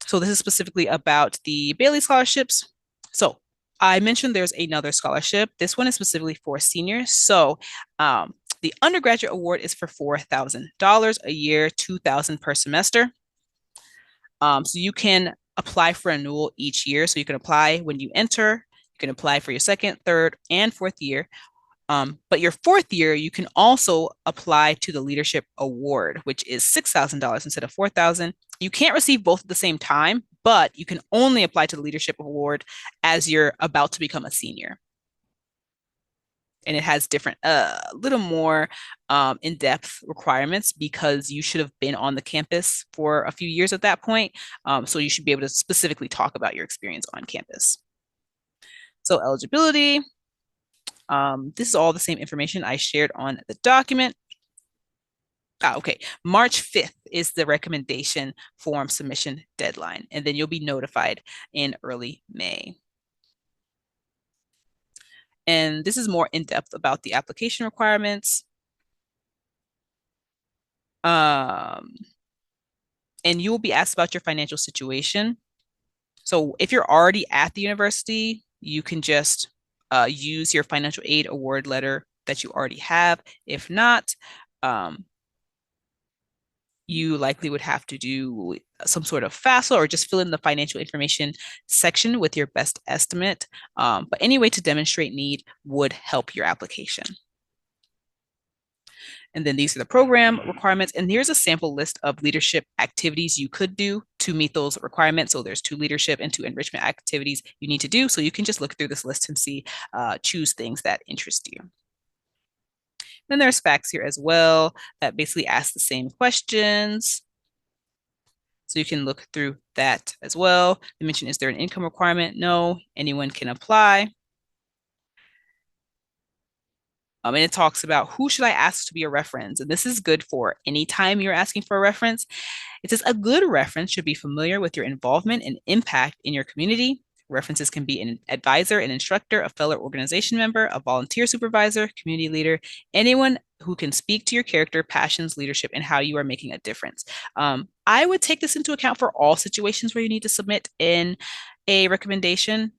So this is specifically about the Bailey scholarships. So I mentioned there's another scholarship. This one is specifically for seniors. So the undergraduate award is for $4,000 a year, 2,000 per semester. So you can apply for renewal each year. So you can apply when you enter. You can apply for your second, third, and fourth year. But your fourth year, you can also apply to the Leadership Award, which is $6,000 instead of 4,000. You can't receive both at the same time, but you can only apply to the Leadership Award as you're about to become a senior. And it has different, little more in-depth requirements because you should have been on the campus for a few years at that point. So you should be able to specifically talk about your experience on campus. So eligibility, this is all the same information I shared on the document. Okay, March 5th is the recommendation form submission deadline, and then you'll be notified in early May. And this is more in depth about the application requirements. And you will be asked about your financial situation. So if you're already at the university, you can just use your financial aid award letter that you already have. If not, you likely would have to do some sort of FAFSA or just fill in the financial information section with your best estimate. But any way to demonstrate need would help your application. And then these are the program requirements. And here's a sample list of leadership activities you could do to meet those requirements. So there's 2 leadership and 2 enrichment activities you need to do. So you can just look through this list and see, choose things that interest you. Then there's facts here as well that basically ask the same questions. So you can look through that as well. They mentioned, is there an income requirement? No, anyone can apply. And it talks about who should I ask to be a reference? And this is good for anytime you're asking for a reference. It says a good reference should be familiar with your involvement and impact in your community. References can be an advisor, an instructor, a fellow organization member, a volunteer supervisor, community leader, anyone who can speak to your character, passions, leadership, and how you are making a difference. I would take this into account for all situations where you need to submit in a recommendation,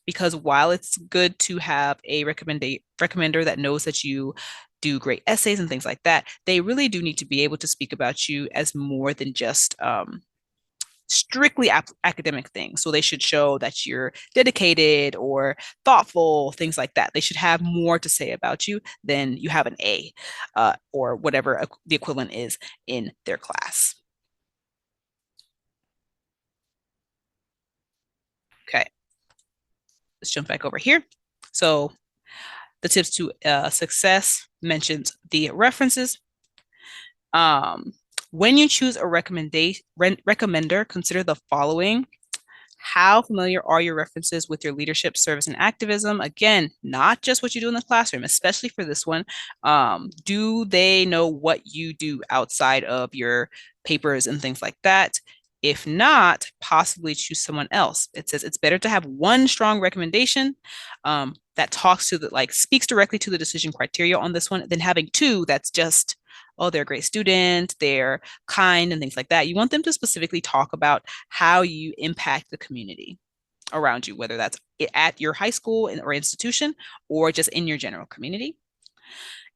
because while it's good to have a recommender that knows that you do great essays and things like that, they really do need to be able to speak about you as more than just strictly academic things. So they should show that you're dedicated or thoughtful, things like that. They should have more to say about you than you have an A, or whatever the equivalent is in their class. Okay, let's jump back over here. So the tips to success mentions the references. When you choose a recommender, consider the following. How familiar are your references with your leadership, service, and activism? Again, not just what you do in the classroom, especially for this one. Do they know what you do outside of your papers and things like that? If not, possibly choose someone else. It says it's better to have one strong recommendation that talks to speaks directly to the decision criteria on this one than having 2 that's just, oh, they're a great student, they're kind, and things like that. You want them to specifically talk about how you impact the community around you, whether that's at your high school or institution or just in your general community.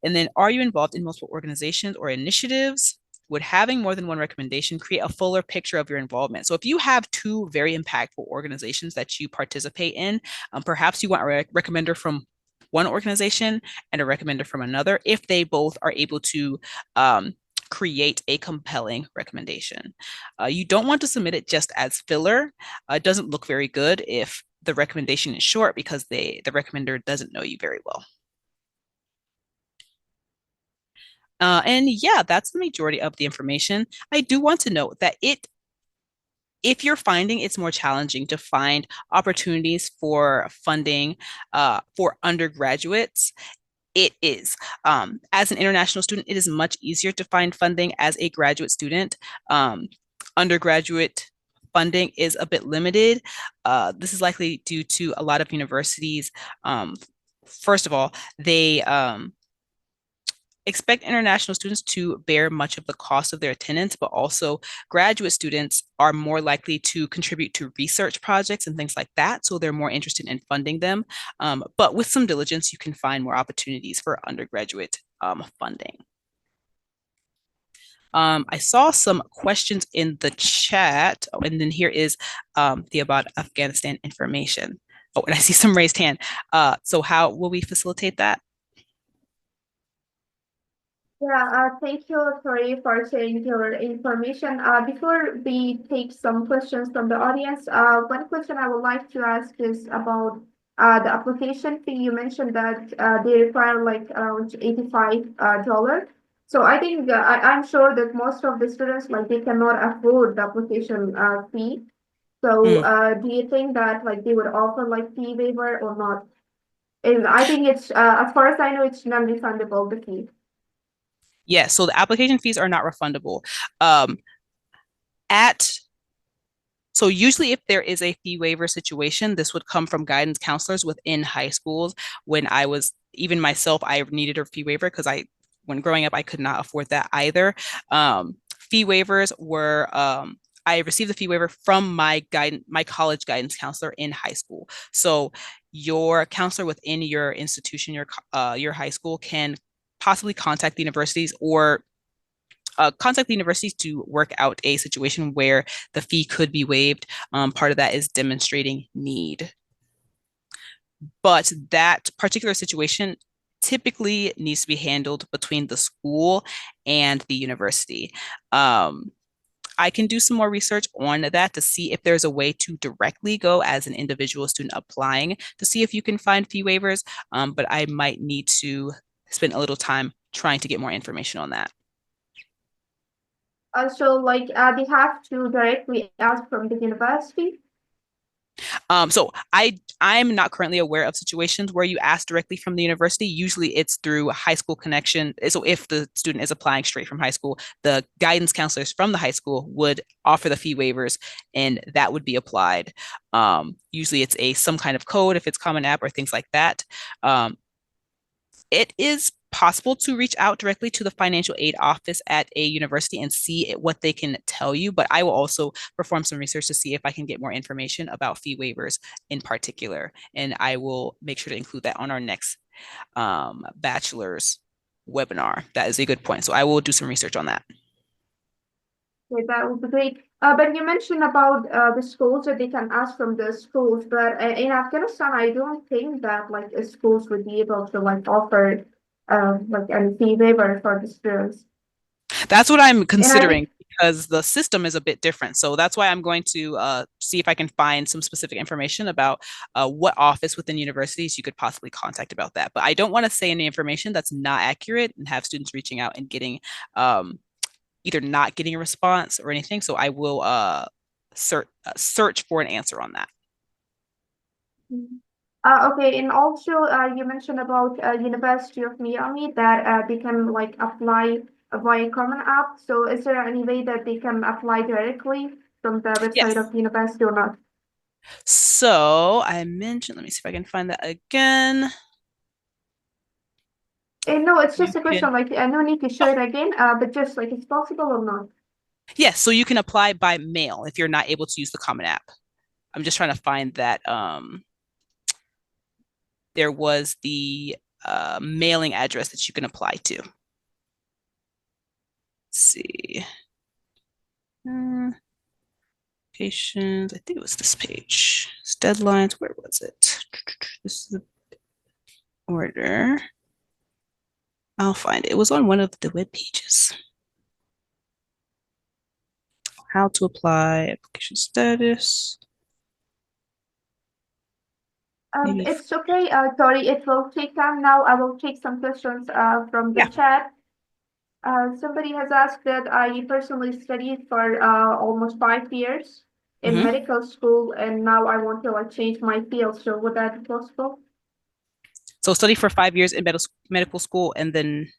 And then, are you involved in multiple organizations or initiatives? Would having more than one recommendation create a fuller picture of your involvement? So if you have 2 very impactful organizations that you participate in, perhaps you want a recommender from one organization and a recommender from another, if they both are able to create a compelling recommendation. You don't want to submit it just as filler. It doesn't look very good if the recommendation is short because the recommender doesn't know you very well. And yeah, that's the majority of the information. I do want to note that if you're finding it's more challenging to find opportunities for funding for undergraduates, it is. As an international student, it is much easier to find funding as a graduate student. undergraduate funding is a bit limited. This is likely due to a lot of universities. First of all, they expect international students to bear much of the cost of their attendance, but also graduate students are more likely to contribute to research projects and things like that. So they're more interested in funding them. But with some diligence, you can find more opportunities for undergraduate funding. I saw some questions in the chat. Oh, and then here is the about Afghanistan information. Oh, and I see some raised hand. So how will we facilitate that? Yeah, thank you, Tori, for sharing your information. Before we take some questions from the audience, one question I would like to ask is about the application fee. You mentioned that they require like around $85. So I think I'm sure that most of the students like they cannot afford the application fee. So Mm. do you think that like they would offer like fee waiver or not? And I think it's as far as I know, it's non-refundable the fee. Yes, so the application fees are not refundable. Um, at So usually if there is a fee waiver situation, this would come from guidance counselors within high schools. When I was even myself, I needed a fee waiver because when growing up, I could not afford that either. Fee waivers were I received the fee waiver from my college guidance counselor in high school. So your counselor within your institution, your high school can possibly contact the universities or contact the universities to work out a situation where the fee could be waived. Part of that is demonstrating need. But that particular situation typically needs to be handled between the school and the university. I can do some more research on that to see if there's a way to directly go as an individual student applying to see if you can find fee waivers. But I might need to spend a little time trying to get more information on that. Also, like they have to directly ask from the university. I'm not currently aware of situations where you ask directly from the university. Usually it's through a high school connection. So if the student is applying straight from high school, the guidance counselors from the high school would offer the fee waivers and that would be applied. Usually it's some kind of code if it's Common App or things like that. It is possible to reach out directly to the financial aid office at a university and see what they can tell you, but I will also perform some research to see if I can get more information about fee waivers in particular. And I will make sure to include that on our next bachelor's webinar. That is a good point. So I will do some research on that. Okay, that would be great. But you mentioned about the schools that they can ask from the schools, but in Afghanistan, I don't think that like schools would be able to like offer like any fee waiver for the students. That's what I'm And I considering think because the system is a bit different. So that's why I'm going to see if I can find some specific information about what office within universities you could possibly contact about that. But I don't want to say any information that's not accurate and have students reaching out and getting either not getting a response or anything. So I will search for an answer on that. okay, and also you mentioned about University of Miami that they can like apply via Common App. So is there any way that they can apply directly from the website Yes. of the university or not? So I mentioned, let me see if I can find that again. No, it's You just a can, question like no need to show it again, but just like it's possible or not. yes, so you can apply by mail if you're not able to use the Common App. I'm just trying to find that there was the mailing address that you can apply to. Let's see. Applications. I think it was this page. It's deadlines. Where was it? This is the order. I'll find it. It was on one of the web pages. How to apply, application status. Maybe. It's okay, Tori. It will take time now. I will take some questions from the Yeah. chat. Somebody has asked that I personally studied for almost 5 years in Mhm. medical school, and now I want to like change my field. So would that be possible? So study for 5 years in medical school and then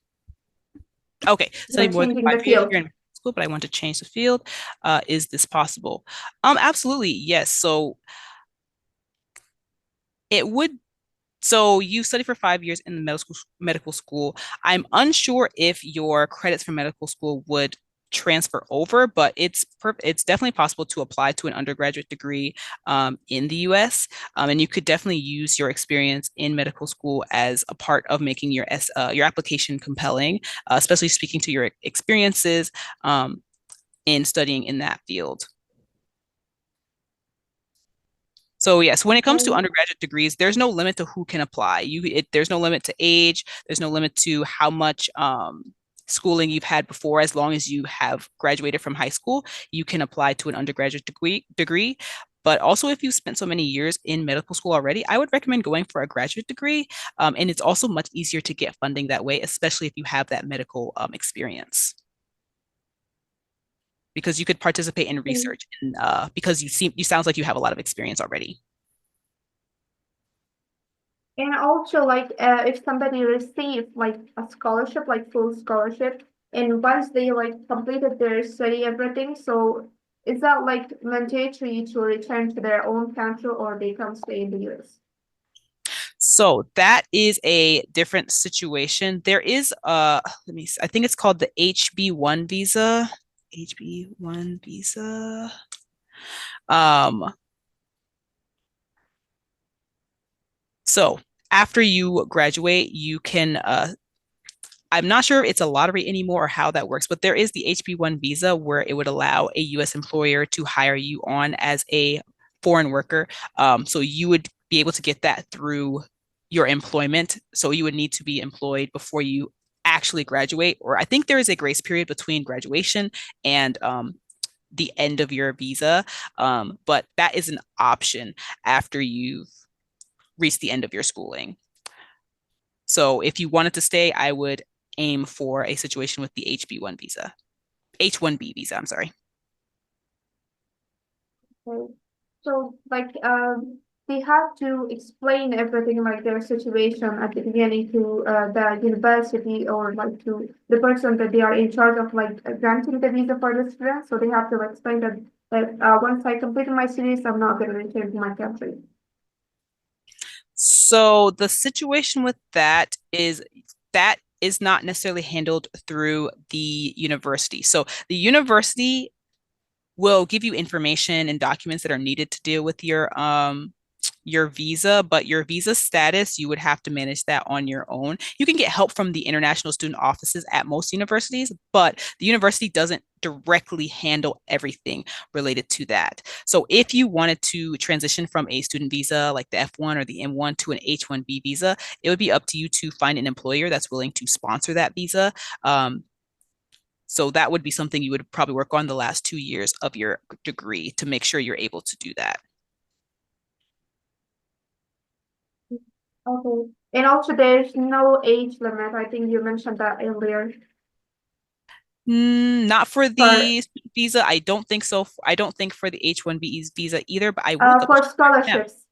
okay, study Like more than changing five the years field. here in school, but I want to change the field. Is this possible? Absolutely, yes. So it would so you study for 5 years in the medical school. I'm unsure if your credits from medical school would transfer over, but it's definitely possible to apply to an undergraduate degree in the U.S. And you could definitely use your experience in medical school as a part of making your application compelling, especially speaking to your experiences in studying in that field. So yes, when it comes to And undergraduate degrees, there's no limit to who can apply. There's no limit to age. There's no limit to how much schooling you've had before. As long as you have graduated from high school, you can apply to an undergraduate degree. But also, if you've spent so many years in medical school already, I would recommend going for a graduate degree. And it's also much easier to get funding that way, especially if you have that medical experience, because you could participate in research and because you sounds like you have a lot of experience already. And also, like, if somebody receives like a scholarship, like full scholarship, and once they like completed their study, everything, so is that like mandatory to return to their own country or they can stay in the US? So that is a different situation. There is let me see, I think it's called the HB1 visa. HB1 visa. Um, so after you graduate, you can I'm not sure if it's a lottery anymore or how that works, but there is the HB1 visa where it would allow a US employer to hire you on as a foreign worker. So you would be able to get that through your employment. So you would need to be employed before you actually graduate, or I think there is a grace period between graduation and the end of your visa. But that is an option after you've reached the end of your schooling. So if you wanted to stay, I would aim for a situation with the HB1 visa, H1B visa, I'm sorry. Okay. So like they have to explain everything like their situation at the beginning to the university or like to the person that they are in charge of like granting the visa for the student. So they have to explain that once I complete my studies, I'm not going to return to my country. So the situation with that is not necessarily handled through the university. So the university will give you information and documents that are needed to deal with your visa, but your visa status, you would have to manage that on your own. You can get help from the international student offices at most universities, but the university doesn't directly handle everything related to that. So if you wanted to transition from a student visa like the F1 or the M1 to an H1B visa, it would be up to you to find an employer that's willing to sponsor that visa. So that would be something you would probably work on the last 2 years of your degree to make sure you're able to do that. Okay. And also there's no age limit. I think you mentioned that earlier. Not for For the student visa. I don't think so. I don't think for the H-1B visa either, but I will double for check right now. scholarships.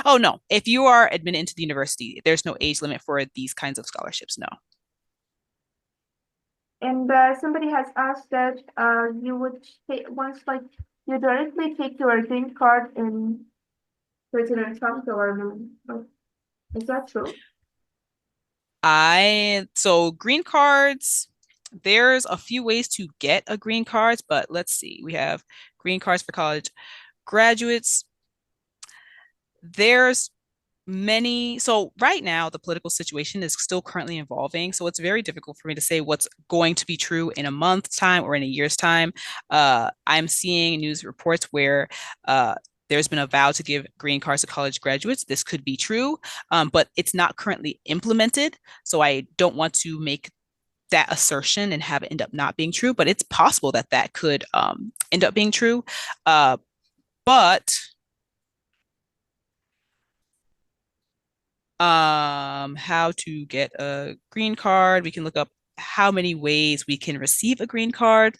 Oh, no. If you are admitted into the university, there's no age limit for these kinds of scholarships. No. And somebody has asked that you would take once like you directly take your green card in President Trump government. Like, is that true? So green cards, there's a few ways to get a green card, but let's see. We have green cards for college graduates. There's so right now the political situation is still currently evolving, so it's very difficult for me to say what's going to be true in a month's time or in a year's time. I'm seeing news reports where there's been a vow to give green cards to college graduates. This could be true, but it's not currently implemented, so I don't want to make that assertion and have it end up not being true, but it's possible that that could end up being true. But how to get a green card. We can look up how many ways we can receive a green card.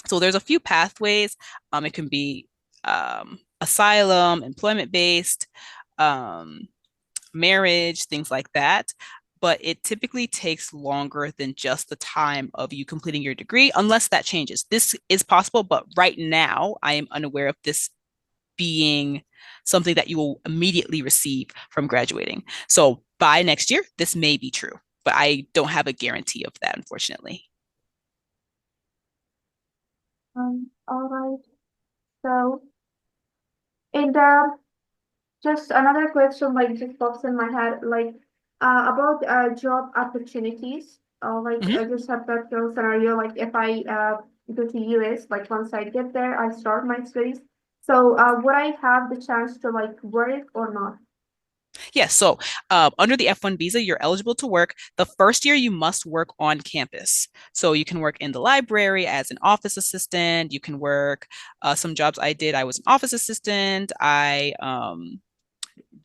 So there's a few pathways. It can be asylum, employment based, marriage, things like that. but it typically takes longer than just the time of you completing your degree, unless that changes. This is possible, but right now I am unaware of this being something that you will immediately receive from graduating. So by next year, this may be true, but I don't have a guarantee of that, unfortunately. All right. So, in the just another question, like just pops in my head, like about job opportunities. Mhm. I just have that scenario, like if I go to US, like once I get there, I start my studies. So would I have the chance to like work or not? Yes. So under the F1 visa, you're eligible to work. The first year, you must work on campus. So you can work in the library as an office assistant. You can work some jobs I did. I was an office assistant. I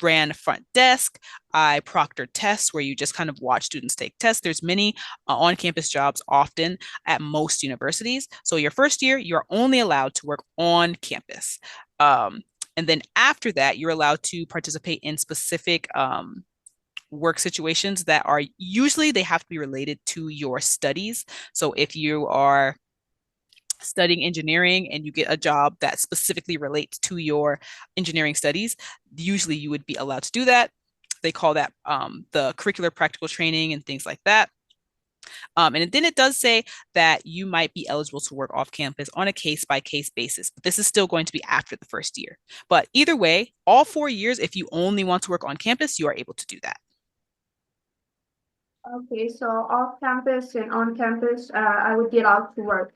ran front desk. I proctored tests where you just kind of watch students take tests. There's many on-campus jobs often at most universities. So your first year, you're only allowed to work on campus. Um, and then after that, you're allowed to participate in specific work situations that are usually they have to be related to your studies. So if you are studying engineering and you get a job that specifically relates to your engineering studies, usually you would be allowed to do that. They call that the curricular practical training and things like that. And then it does say that you might be eligible to work off campus on a case by case basis, but this is still going to be after the first year. But either way, all 4 years, if you only want to work on campus, you are able to do that. Okay, so off campus and on campus, I would be allowed to work.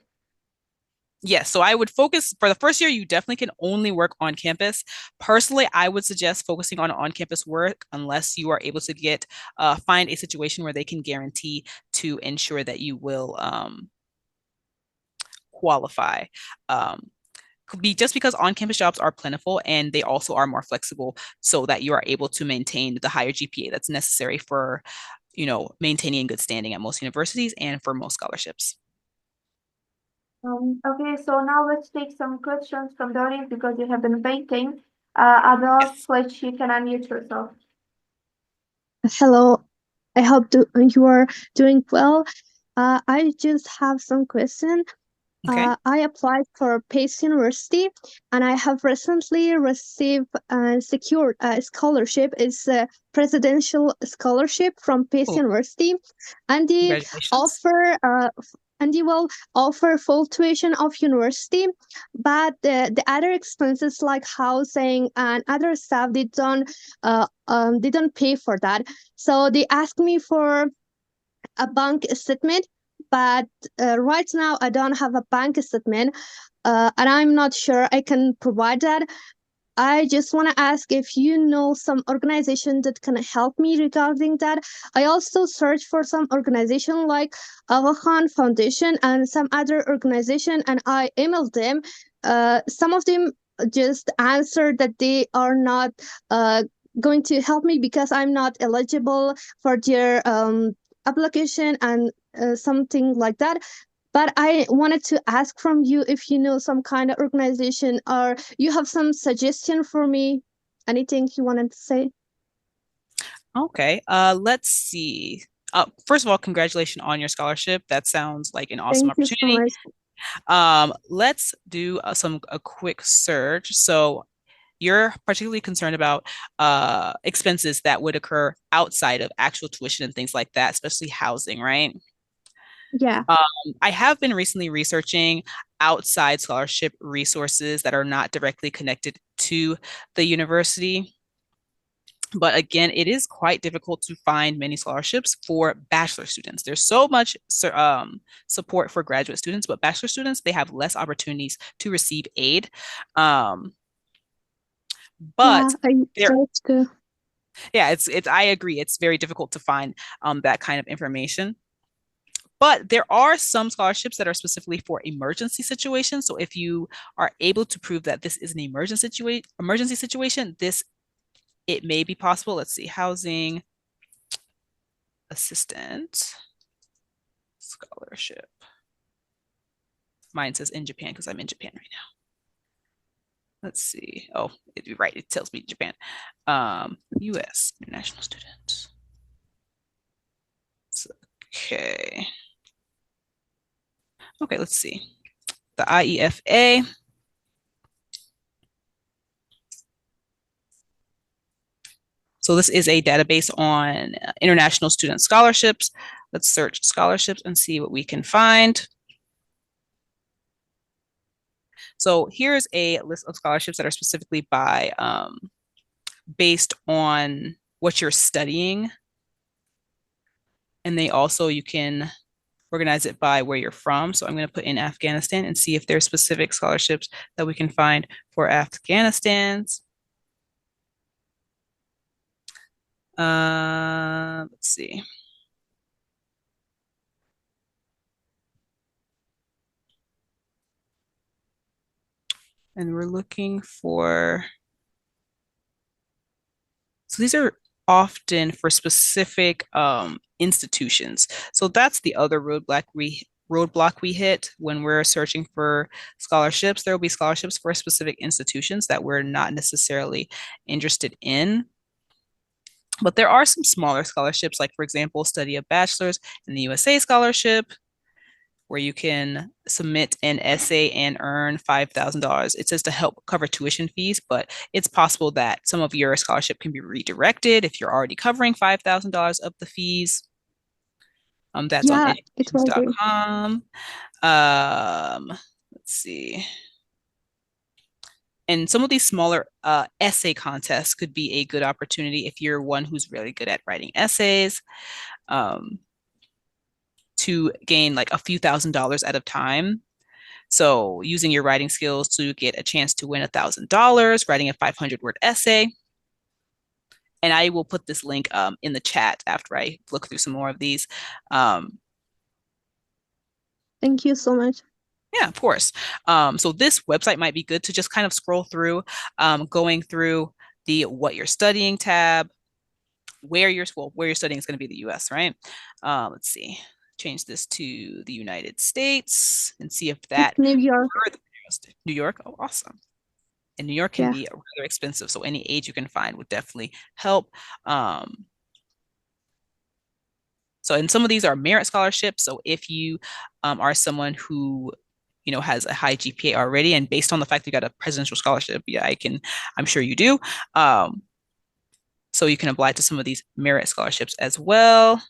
Yes, so I would focus for the first year, you definitely can only work on campus. Personally, I would suggest focusing on campus work unless you are able to get find a situation where they can guarantee to ensure that you will qualify. Um, could be just because on-campus jobs are plentiful and they also are more flexible so that you are able to maintain the higher GPA that's necessary for, maintaining good standing at most universities and for most scholarships. Okay, so now let's take some questions from the audience because you have been waiting. About Yes. which you can unmute yourself. Hello, I hope you are doing well. I just have some question. Okay. I applied for Pace University, and I have recently received and secured a scholarship. It's a presidential scholarship from Pace Oh, University, and they congratulations. offer and they will offer full tuition of university, but the other expenses like housing and other stuff they don't pay for that. So they asked me for a bank statement, but right now I don't have a bank statement, and I'm not sure I can provide that. I just want to ask if you know some organization that can help me regarding that. I also searched for some organization like Avahan Foundation and some other organization, and I emailed them. Some of them just answered that they are not uh, going to help me because I'm not eligible for their application and something like that. But I wanted to ask from you if you know some kind of organization or you have some suggestion for me. Anything you wanted to say? Okay. Let's see. First of all, congratulations on your scholarship. That sounds like an awesome Thank you so opportunity. much. Let's do a quick search. So you're particularly concerned about expenses that would occur outside of actual tuition and things like that, especially housing, right? Yeah. Um, I have been recently researching outside scholarship resources that are not directly connected to the university. But again, it is quite difficult to find many scholarships for bachelor students. There's so much support for graduate students, but bachelor students, they have less opportunities to receive aid. Um, Yeah, but I there, that's good. yeah, it's I agree. It's very difficult to find that kind of information. But there are some scholarships that are specifically for emergency situations. So if you are able to prove that this is an emergency situation, this it may be possible. Let's see, housing assistant scholarship. Mine says in Japan because I'm in Japan right now. Let's see. Oh, it'd be right. It tells me Japan. US international students. Okay. Okay, let's see. The IEFA. So this is a database on international student scholarships. Let's search scholarships and see what we can find. So here's a list of scholarships that are specifically by based on what you're studying. And they also, you can organize it by where you're from. So I'm going to put in Afghanistan and see if there's specific scholarships that we can find for Afghanistan's. Let's see. And we're looking for, so these are often for specific institutions. So that's the other roadblock we hit when we're searching for scholarships. There will be scholarships for specific institutions that we're not necessarily interested in. But there are some smaller scholarships, like for example, study a bachelor's in the USA scholarship, where you can submit an essay and earn $5,000. It says to help cover tuition fees, but it's possible that some of your scholarship can be redirected if you're already covering $5,000 of the fees. That's on Yeah, it will be. educations.com. Let's see. And some of these smaller essay contests could be a good opportunity if you're one who's really good at writing essays. To gain like a few $1,000s at a time. So using your writing skills to get a chance to win $1,000, writing a 500-word essay. And I will put this link in the chat after I look through some more of these. Thank you so much. Yeah, of course. So this website might be good to just kind of scroll through, going through the what you're studying tab, where you're studying is going to be the US, right? Let's see. Change this to the United States and see if that It's New York. New York. Oh, awesome. And New York can be rather expensive, so any aid you can find would definitely help. So, and some of these are merit scholarships. So if you are someone who has a high GPA already, and based on the fact that you got a presidential scholarship, yeah, I'm sure you do. So you can apply to some of these merit scholarships as well.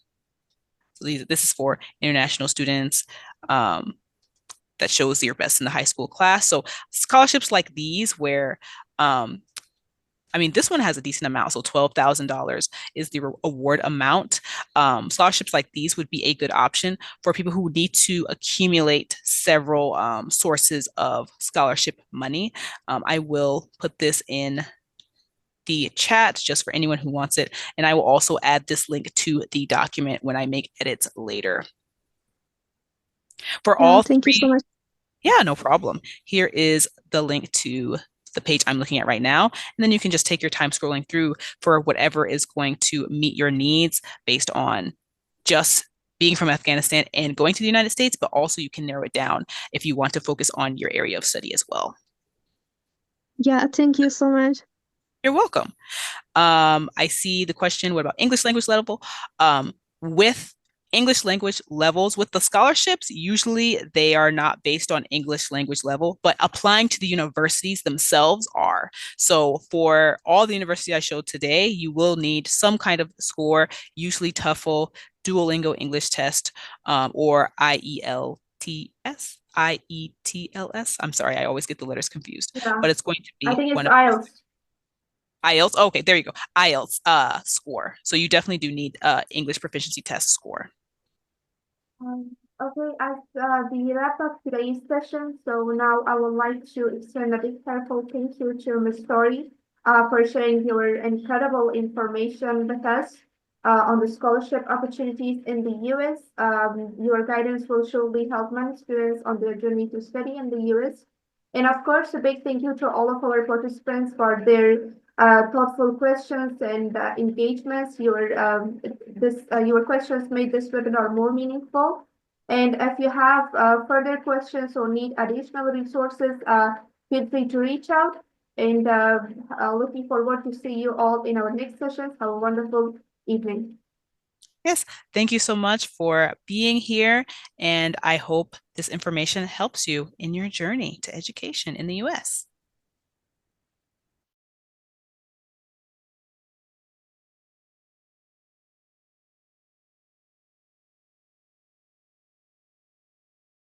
So this is for international students. That shows your best in the high school class. So scholarships like these where, this one has a decent amount. So $12,000 is the award amount. Scholarships like these would be a good option for people who need to accumulate several sources of scholarship money. I will put this in the chat just for anyone who wants it. And I will also add this link to the document when I make edits later. For all thank you so much. Yeah, no problem. Here is the link to the page I'm looking at right now. And then you can just take your time scrolling through for whatever is going to meet your needs based on just being from Afghanistan and going to the United States, but also you can narrow it down if you want to focus on your area of study as well. Yeah, thank you so much. You're welcome. I see the question, what about English language level? With English language levels, with the scholarships, usually they are not based on English language level, but applying to the universities themselves are. So for all the universities I showed today, you will need some kind of score, usually TOEFL, Duolingo English test, or IELTS. IETLS. I'm sorry, I always get the letters confused, but it's going to be I think it's IELTS. IELTS. Okay, there you go. IELTS score. So you definitely do need English proficiency test score. Okay, as we wrap up today's session, so now I would like to extend a big heartfelt thank you to Ms. Story for sharing your incredible information with us on the scholarship opportunities in the U.S. Your guidance will surely help many students on their journey to study in the U.S. And of course, a big thank you to all of our participants for their thoughtful questions and engagements. Your questions made this webinar more meaningful. And if you have further questions or need additional resources, feel free to reach out. And looking forward to see you all in our next sessions. Have a wonderful evening. Yes, thank you so much for being here, and I hope this information helps you in your journey to education in the US.